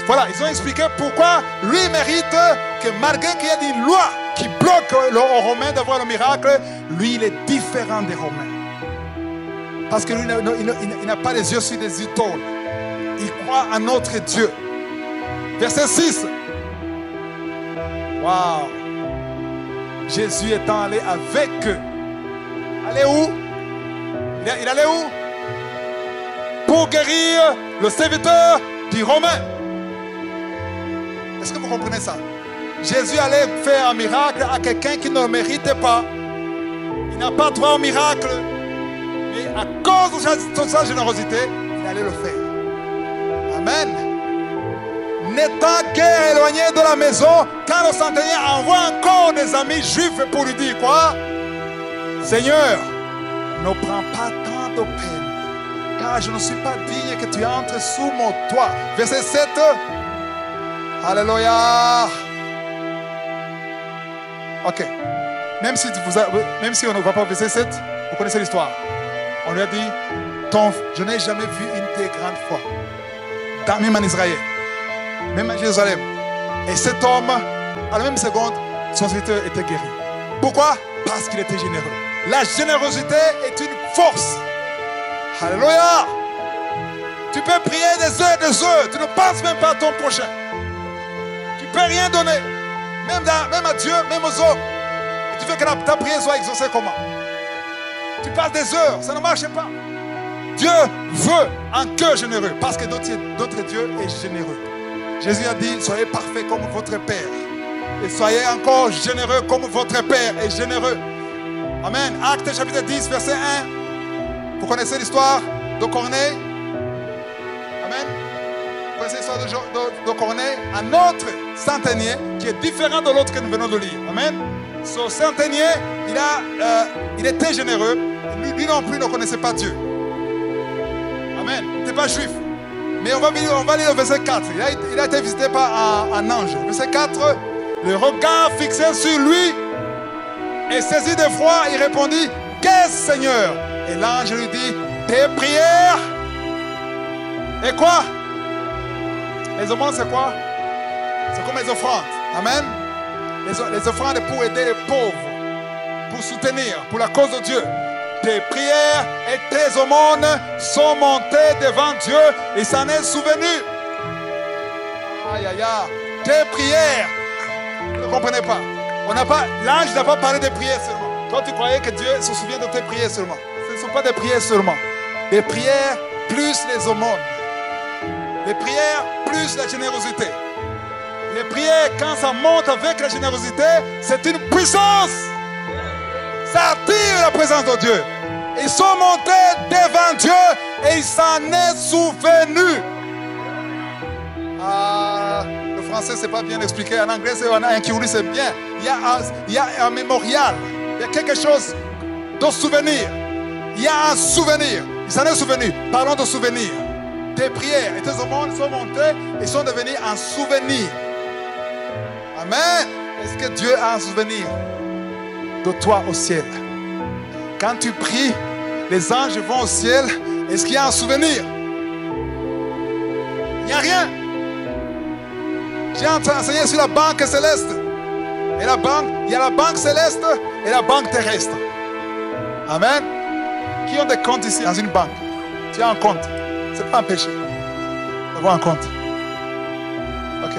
Voilà, ils ont expliqué pourquoi lui mérite que malgré qu'il y ait une loi qui bloque aux Romains d'avoir le miracle, lui il est différent des Romains. Parce que lui, il n'a pas les yeux sur des idoles. Il croit en notre Dieu. Verset 6. Waouh. Jésus étant allé avec eux. Allez où? Il allait où? Pour guérir le serviteur du Romain. Est-ce que vous comprenez ça? Jésus allait faire un miracle à quelqu'un qui ne le méritait pas. Il n'a pas droit au miracle. Mais à cause de sa générosité, il allait le faire. Amen. N'étant guère éloigné de la maison, quand le centenier envoie encore des amis juifs pour lui dire quoi? Seigneur, ne prends pas tant de peine, car je ne suis pas digne que tu entres sous mon toit. Verset 7. Alléluia. Ok. Même si on ne voit pas verset 7, vous connaissez l'histoire. On lui a dit, je n'ai jamais vu une telle grande foi. Même en Israël. Même à Jérusalem. Et cet homme, à la même seconde, son serviteur était guéri. Pourquoi? Parce qu'il était généreux. La générosité est une force. Alléluia. Tu peux prier des heures et des heures. Tu ne penses même pas à ton prochain. Tu ne peux rien donner. Même à Dieu, même aux autres. Et tu veux que ta prière soit exaucée comment? Tu passes des heures. Ça ne marche pas. Dieu veut un cœur généreux. Parce que notre Dieu est généreux. Jésus a dit, soyez parfaits comme votre Père. Et soyez encore généreux comme votre Père est généreux. Amen. Actes chapitre 10, verset 1. Vous connaissez l'histoire de Corneille? Amen. Vous connaissez l'histoire de Corneille? Un autre centenier qui est différent de l'autre que nous venons de lire. Amen. Ce centenier, il était généreux. Lui non plus ne connaissait pas Dieu. Amen. Il n'était pas juif. Mais on va lire le verset 4. Il a été visité par un ange. Verset 4. Le regard fixé sur lui et saisi d'effroi, il répondit, qu'est-ce, Seigneur? Et l'ange lui dit, tes prières. Et quoi? Les aumônes, c'est quoi? C'est comme les offrandes. Amen. Les offrandes pour aider les pauvres, pour soutenir, pour la cause de Dieu. Tes prières et tes aumônes sont montées devant Dieu et s'en est souvenu. Aïe, aïe, aïe. Tes prières. Vous ne comprenez pas. L'ange n'a pas parlé des prières seulement. Toi, tu croyais que Dieu se souvient de tes prières seulement. Ce ne sont pas des prières seulement. Les prières plus les aumônes. Les prières plus la générosité. Les prières, quand ça monte avec la générosité, c'est une puissance. Ça attire la présence de Dieu. Ils sont montés devant Dieu et il s'en est souvenu. Le français, c'est pas bien expliqué. En anglais, c'est un kiwi, c'est bien. Il y a un mémorial. Il y a quelque chose de souvenir. Il y a un souvenir. Il s'en est souvenu. Parlons de souvenir. Tes prières et tes aumônes sont montées et sont devenues un souvenir. Amen. Est-ce que Dieu a un souvenir de toi au ciel? Quand tu pries, les anges vont au ciel. Est-ce qu'il y a un souvenir? Il n'y a rien. J'ai enseigné sur la banque céleste. Et il y a la banque céleste et la banque terrestre. Amen. Qui ont des comptes ici dans une banque? Tu as un compte. Ce n'est pas un péché d'avoir un compte. Ok.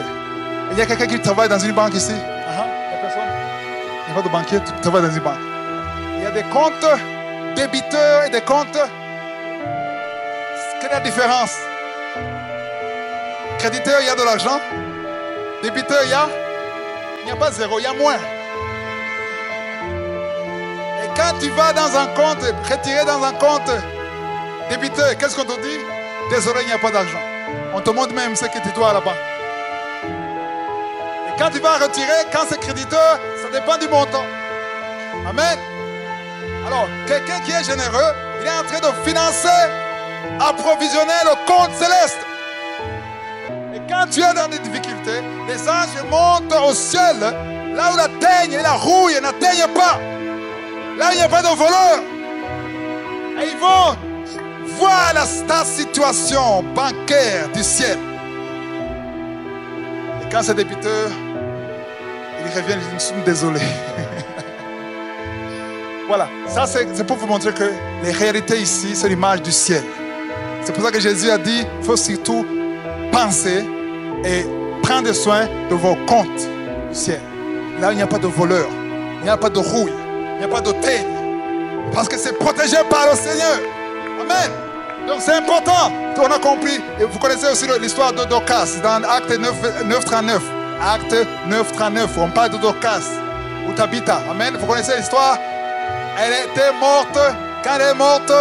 Il y a quelqu'un qui travaille dans une banque ici? Il n'y a personne? Il n'y a pas de banquier, tu travailles dans une banque. Il y a des comptes débiteurs et des comptes. Quelle est la différence? Créditeur, il y a de l'argent. Débiteur, il n'y a pas zéro, il y a moins. Et quand tu vas dans un compte, retirer dans un compte débiteur, qu'est-ce qu'on te dit? Désolé, il n'y a pas d'argent. On te montre même ce que tu dois à la banque. Et quand tu vas retirer, quand c'est créditeur, ça dépend du montant. Amen. Alors, quelqu'un qui est généreux, il est en train de financer, approvisionner le compte céleste. Et quand tu es dans des difficultés, les anges montent au ciel, là où la teigne et la rouille n'atteignent pas, là où il n'y a pas de voleurs. Et ils vont voir ta situation bancaire du ciel. Et quand c'est débiteur, ils reviennent, ils sont désolés. Voilà, ça c'est pour vous montrer que les réalités ici, c'est l'image du ciel. C'est pour ça que Jésus a dit, il faut surtout penser et prendre soin de vos comptes du ciel. Là, il n'y a pas de voleurs, il n'y a pas de rouille, il n'y a pas de teigne. Parce que c'est protégé par le Seigneur. Amen. Donc c'est important. On a compris. Et vous connaissez aussi l'histoire de Dorcas dans Acte 9:39. Acte 9:39. On parle de Dorcas ou Tabitha. Amen. Vous connaissez l'histoire? Elle était morte. Quand elle est morte,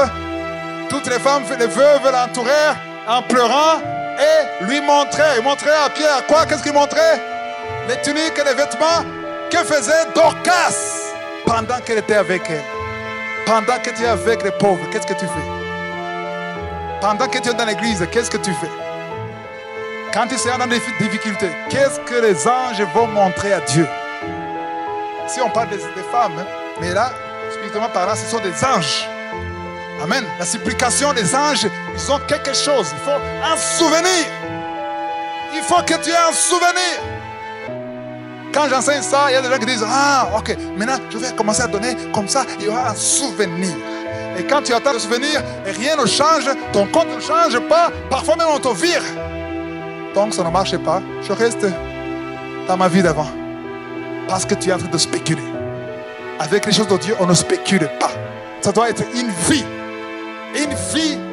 toutes les femmes, les veuves l'entourèrent en pleurant et lui montraient. Ils montraient à pied à quoi? Qu'est-ce qu'ils montraient? Les tuniques et les vêtements que faisait Dorcas pendant qu'elle était avec elle. Pendant que tu es avec les pauvres, qu'est-ce que tu fais? Pendant que tu es dans l'église, qu'est-ce que tu fais? Quand tu seras dans des difficultés, qu'est-ce que les anges vont montrer à Dieu? Si on parle des femmes, hein, mais là, spirituellement parlant, ce sont des anges. Amen. La supplication des anges, ils ont quelque chose. Il faut un souvenir. Il faut que tu aies un souvenir. Quand j'enseigne ça, il y a des gens qui disent, ah, ok, maintenant je vais commencer à donner comme ça, il y aura un souvenir. Et quand tu attends le souvenir, et rien ne change, ton compte ne change pas, parfois même on te vire. Donc ça ne marche pas. Je reste dans ma vie d'avant. Parce que tu es en train de spéculer. Avec les choses de Dieu, on ne spécule pas. Ça doit être une vie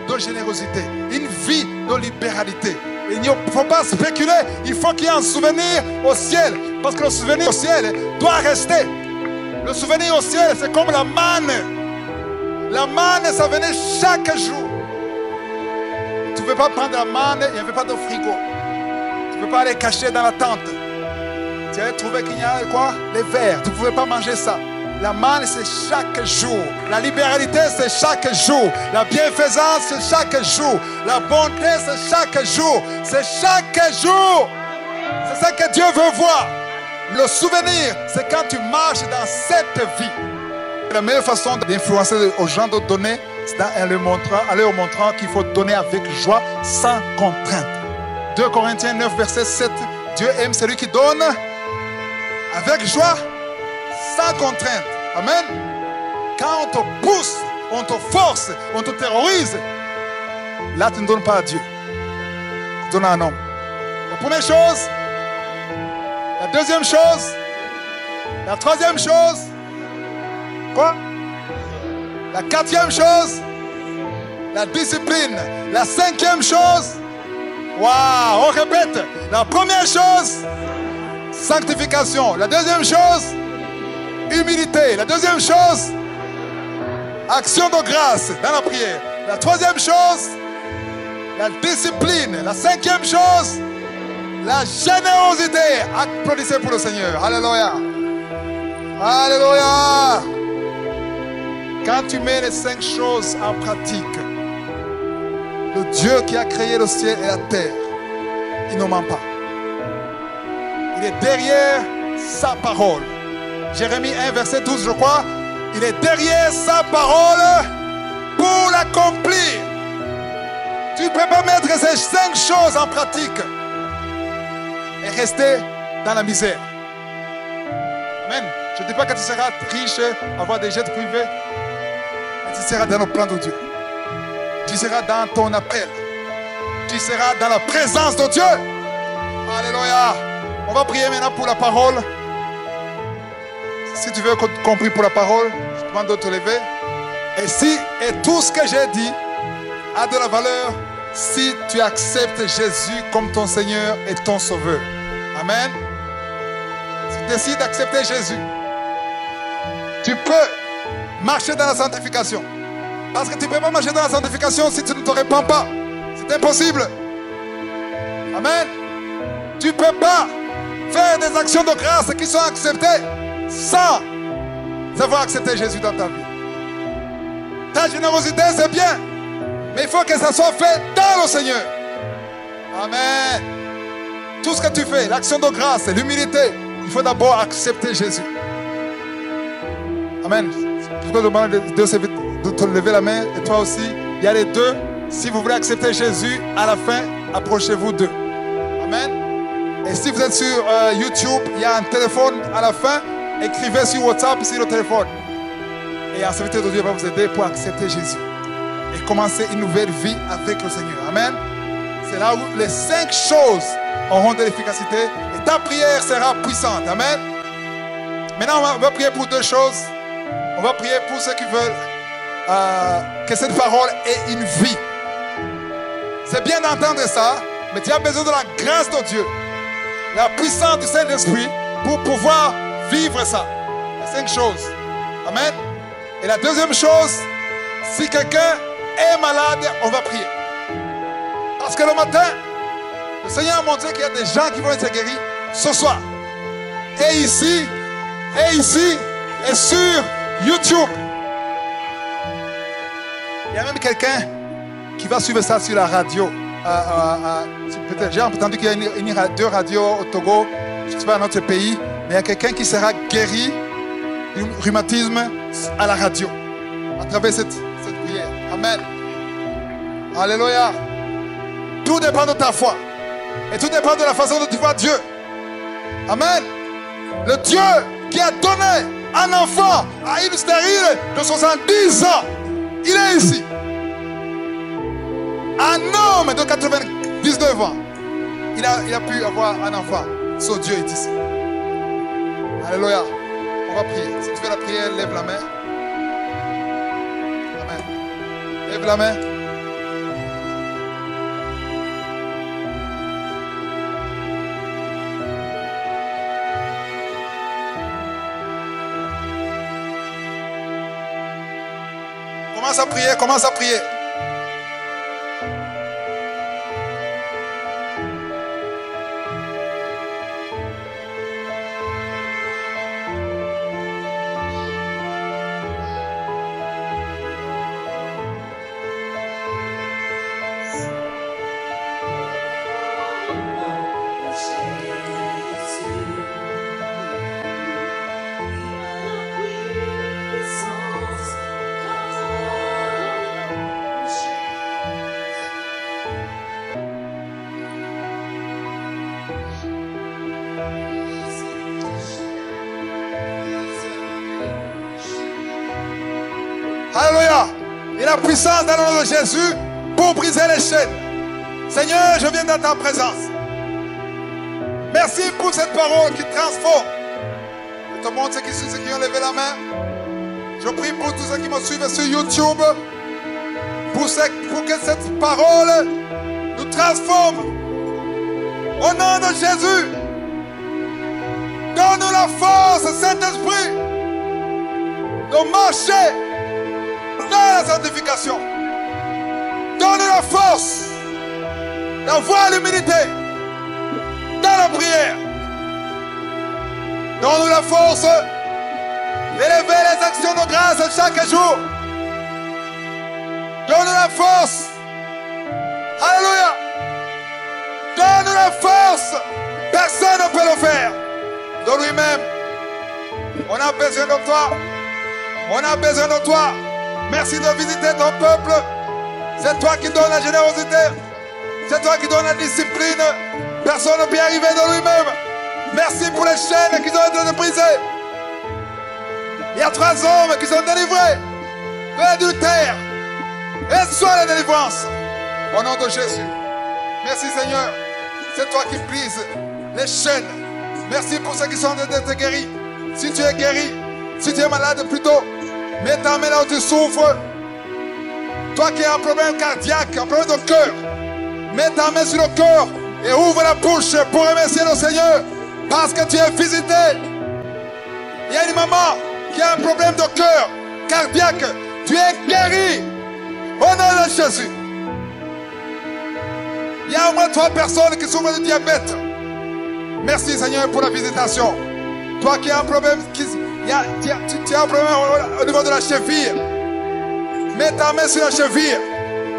de générosité, une vie de libéralité. Il ne faut pas spéculer, il faut qu'il y ait un souvenir au ciel. Parce que le souvenir au ciel doit rester. Le souvenir au ciel, c'est comme la manne. La manne, ça venait chaque jour. Tu ne peux pas prendre la manne, il n'y avait pas de frigo. Tu ne peux pas aller cacher dans la tente. Tu avais trouvé qu'il y a quoi? Les vers. Tu ne pouvais pas manger ça. La manne, c'est chaque jour. La libéralité, c'est chaque jour. La bienfaisance, c'est chaque jour. La bonté, c'est chaque jour. C'est chaque jour. C'est ça que Dieu veut voir. Le souvenir, c'est quand tu marches dans cette vie. La meilleure façon d'influencer aux gens de donner, c'est en leur montrant qu'il faut donner avec joie, sans contrainte. 2 Corinthiens 9, verset 7. Dieu aime celui qui donne avec joie, sans contrainte. Amen. Quand on te pousse, on te force, on te terrorise, là tu ne donnes pas à Dieu. Tu donnes à un homme. La première chose, la deuxième chose, la troisième chose, quoi? La quatrième chose, la discipline. La cinquième chose, waouh, on répète. La première chose, sanctification. La deuxième chose, humilité. La deuxième chose, action de grâce dans la prière. La troisième chose, la discipline. La cinquième chose, la générosité. Applaudissez pour le Seigneur. Alléluia. Alléluia. Quand tu mets les 5 choses en pratique, le Dieu qui a créé le ciel et la terre, il ne ment pas. Il est derrière sa parole. Jérémie 1, verset 12, je crois. Il est derrière sa parole pour l'accomplir. Tu ne peux pas mettre ces 5 choses en pratique et rester dans la misère. Amen. Je ne dis pas que tu seras riche, avoir des jets privés, mais tu seras dans le plan de Dieu. Tu seras dans ton appel. Tu seras dans la présence de Dieu. Alléluia. On va prier maintenant pour la parole. Si tu veux être compris pour la parole, je te demande de te lever. Et tout ce que j'ai dit a de la valeur si tu acceptes Jésus comme ton Seigneur et ton Sauveur. Amen. Si tu décides d'accepter Jésus, tu peux marcher dans la sanctification. Parce que tu ne peux pas marcher dans la sanctification si tu ne te répands pas. C'est impossible. Amen. Tu ne peux pas faire des actions de grâce qui sont acceptées sans avoir accepté Jésus dans ta vie. Ta générosité, c'est bien. Mais il faut que ça soit fait dans le Seigneur. Amen. Tout ce que tu fais, l'action de grâce, l'humilité, il faut d'abord accepter Jésus. Amen. Je te demande de te lever la main. Et toi aussi, il y a les deux. Si vous voulez accepter Jésus, à la fin, approchez-vous d'eux. Amen. Et si vous êtes sur YouTube, il y a un téléphone à la fin. Écrivez sur WhatsApp, sur le téléphone. Et un serviteur de Dieu va vous aider pour accepter Jésus et commencer une nouvelle vie avec le Seigneur. Amen. C'est là où les 5 choses auront de l'efficacité et ta prière sera puissante. Amen. Maintenant, on va prier pour 2 choses. On va prier pour ceux qui veulent que cette parole ait une vie. C'est bien d'entendre ça, mais tu as besoin de la grâce de Dieu, la puissance du Saint-Esprit pour pouvoir vivre ça. Les 5 choses. Amen. Et la deuxième chose, si quelqu'un est malade, on va prier. Parce que le matin, le Seigneur a montré qu'il y a des gens qui vont être guéris ce soir. Et ici, et sur YouTube. Il y a même quelqu'un qui va suivre ça sur la radio. Peut-être, j'ai entendu qu'il y a 2 radios au Togo, je ne sais pas, dans notre pays, mais il y a quelqu'un qui sera guéri du rhumatisme à la radio, à travers cette prière. Amen. Alléluia. Tout dépend de ta foi. Et tout dépend de la façon dont tu vois Dieu. Amen. Le Dieu qui a donné un enfant à une stérile de 70 ans, il est ici. Un homme de 99 ans, il a pu avoir un enfant. Ce Dieu est ici. Alléluia. On va prier. Si tu fais la prière, lève la main. Amen. Lève la main. Commence à prier, commence à prier. Alléluia. Et la puissance dans le nom de Jésus pour briser les chaînes. Seigneur, je viens dans ta présence. Merci pour cette parole qui transforme. Je te montre ceux qui ont levé la main. Je prie pour tous ceux qui me suivent sur YouTube. Pour que cette parole nous transforme. Au nom de Jésus. Donne-nous la force, Saint-Esprit, de marcher dans la sanctification. Donne-nous la force d'avoir l'humilité dans la prière. Donne-nous la force d'élever les actions de grâce chaque jour. Donne-nous la force. Alléluia. Donne-nous la force. Personne ne peut le faire de lui-même. On a besoin de toi. On a besoin de toi. Merci de visiter ton peuple. C'est toi qui donnes la générosité. C'est toi qui donnes la discipline. Personne ne peut y arriver de lui-même. Merci pour les chaînes qui sont en train de briser. Il y a 3 hommes qui sont délivrés de l'adultère. Reçois la délivrance. Au nom de Jésus. Merci Seigneur. C'est toi qui brises les chaînes. Merci pour ceux qui sont en train d'être guéris. Si tu es guéri, si tu es malade plutôt, mets ta main là où tu souffres. Toi qui as un problème cardiaque, un problème de cœur, mets ta main sur le cœur et ouvre la bouche pour remercier le Seigneur parce que tu es visité. Il y a une maman qui a un problème de cœur cardiaque. Tu es guéri au nom de Jésus. Il y a au moins 3 personnes qui souffrent de diabète. Merci Seigneur pour la visitation. Toi qui as un problème, tu as un problème au niveau de la cheville. Mets ta main sur la cheville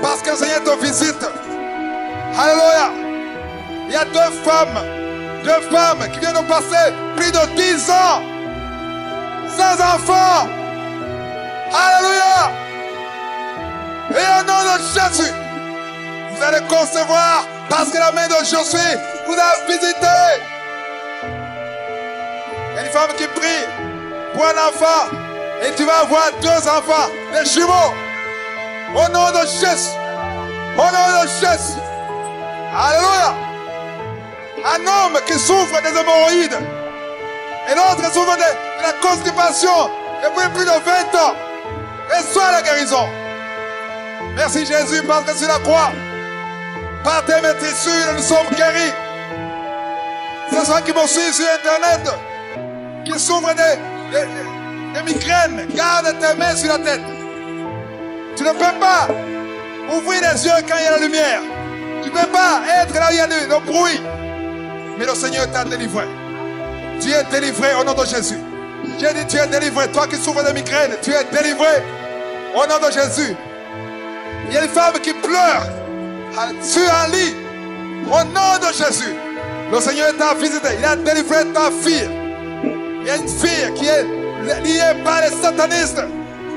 parce que le Seigneur te visite. Alléluia. Il y a 2 femmes qui viennent de passer plus de 10 ans sans enfants. Alléluia. Et au nom de Jésus, vous allez concevoir parce que la main de Josué vous a visité. Il y a une femme qui prie pour un enfant Et tu vas avoir 2 enfants, des jumeaux. Au nom de Jésus. Au nom de Jésus. Alléluia. Un homme qui souffre des hémorroïdes. Et l'autre souffre de la constipation depuis plus de 20 ans. Reçois la guérison. Merci Jésus parce que sur la croix, par tes maîtrisures, nous sommes guéris. C'est ça qui me suit sur Internet, qui souffre de migraines. Garde tes mains sur la tête. Tu ne peux pas ouvrir les yeux quand il y a la lumière. Tu ne peux pas être là où il y a le bruit. Mais le Seigneur t'a délivré. Tu es délivré au nom de Jésus. J'ai dit tu es délivré. Toi qui souffres de migraines, tu es délivré au nom de Jésus. Il y a une femme qui pleure sur un lit au nom de Jésus. Le Seigneur t'a visité. Il a délivré ta fille. Il y a une fille qui est liée par les satanistes,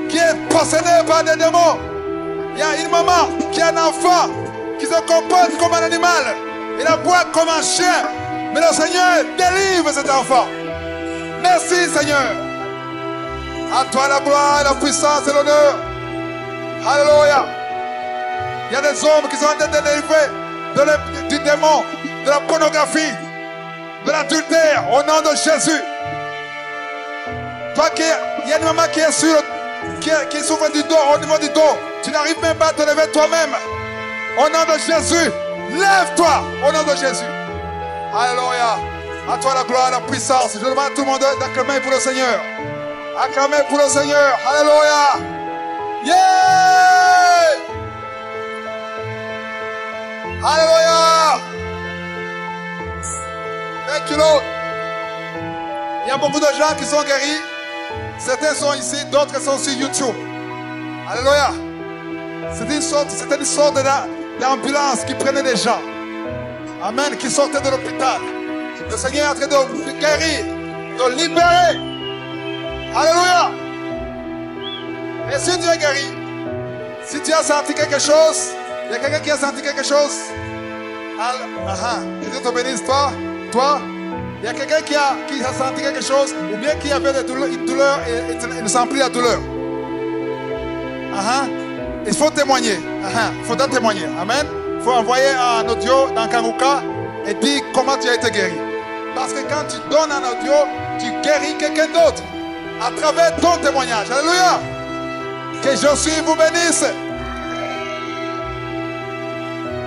qui est possédée par des démons. Il y a une maman qui a un enfant qui se comporte comme un animal. Il aboie comme un chien. Mais le Seigneur délivre cet enfant. Merci Seigneur. À toi la gloire, la puissance et l'honneur. Alléluia. Il y a des hommes qui sont délivrés du démon, de la pornographie, de l'adultère, au nom de Jésus. Toi il y a une maman qui est qui souffre du dos, au niveau du dos. Tu n'arrives même pas à te lever toi-même. Au nom de Jésus, lève-toi au nom de Jésus. Alléluia. À toi la gloire, la puissance. Je demande à tout le monde d'acclamer pour le Seigneur. Acclamer pour le Seigneur. Alléluia. Yeah! Alléluia. Thank you, Lord. Il y a beaucoup de gens qui sont guéris. Certains sont ici, d'autres sont sur YouTube. Alléluia. C'était une sorte d'ambulance qui prenait des gens. Amen. Qui sortaient de l'hôpital. Le Seigneur est en train de guérir, de libérer. Alléluia. Et si tu es guéri, si tu as senti quelque chose, il y a quelqu'un qui a senti quelque chose. Que Dieu te bénisse, toi. Il y a quelqu'un qui a senti quelque chose, ou bien qui avait une douleur et il ne sent plus la douleur. Il faut témoigner. Il faudra témoigner. Amen. Il faut envoyer un audio dans Kanguka et dire comment tu as été guéri. Parce que quand tu donnes un audio, tu guéris quelqu'un d'autre à travers ton témoignage. Alléluia. Que Jésus vous bénisse.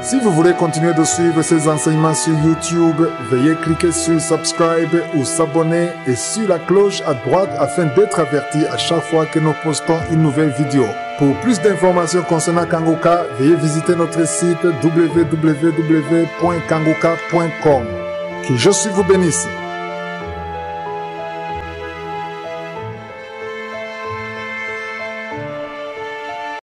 Si vous voulez continuer de suivre ces enseignements sur YouTube, veuillez cliquer sur subscribe ou s'abonner et sur la cloche à droite afin d'être averti à chaque fois que nous postons une nouvelle vidéo. Pour plus d'informations concernant Kanguka, veuillez visiter notre site www.kanguka.com. Que Jésus vous bénisse.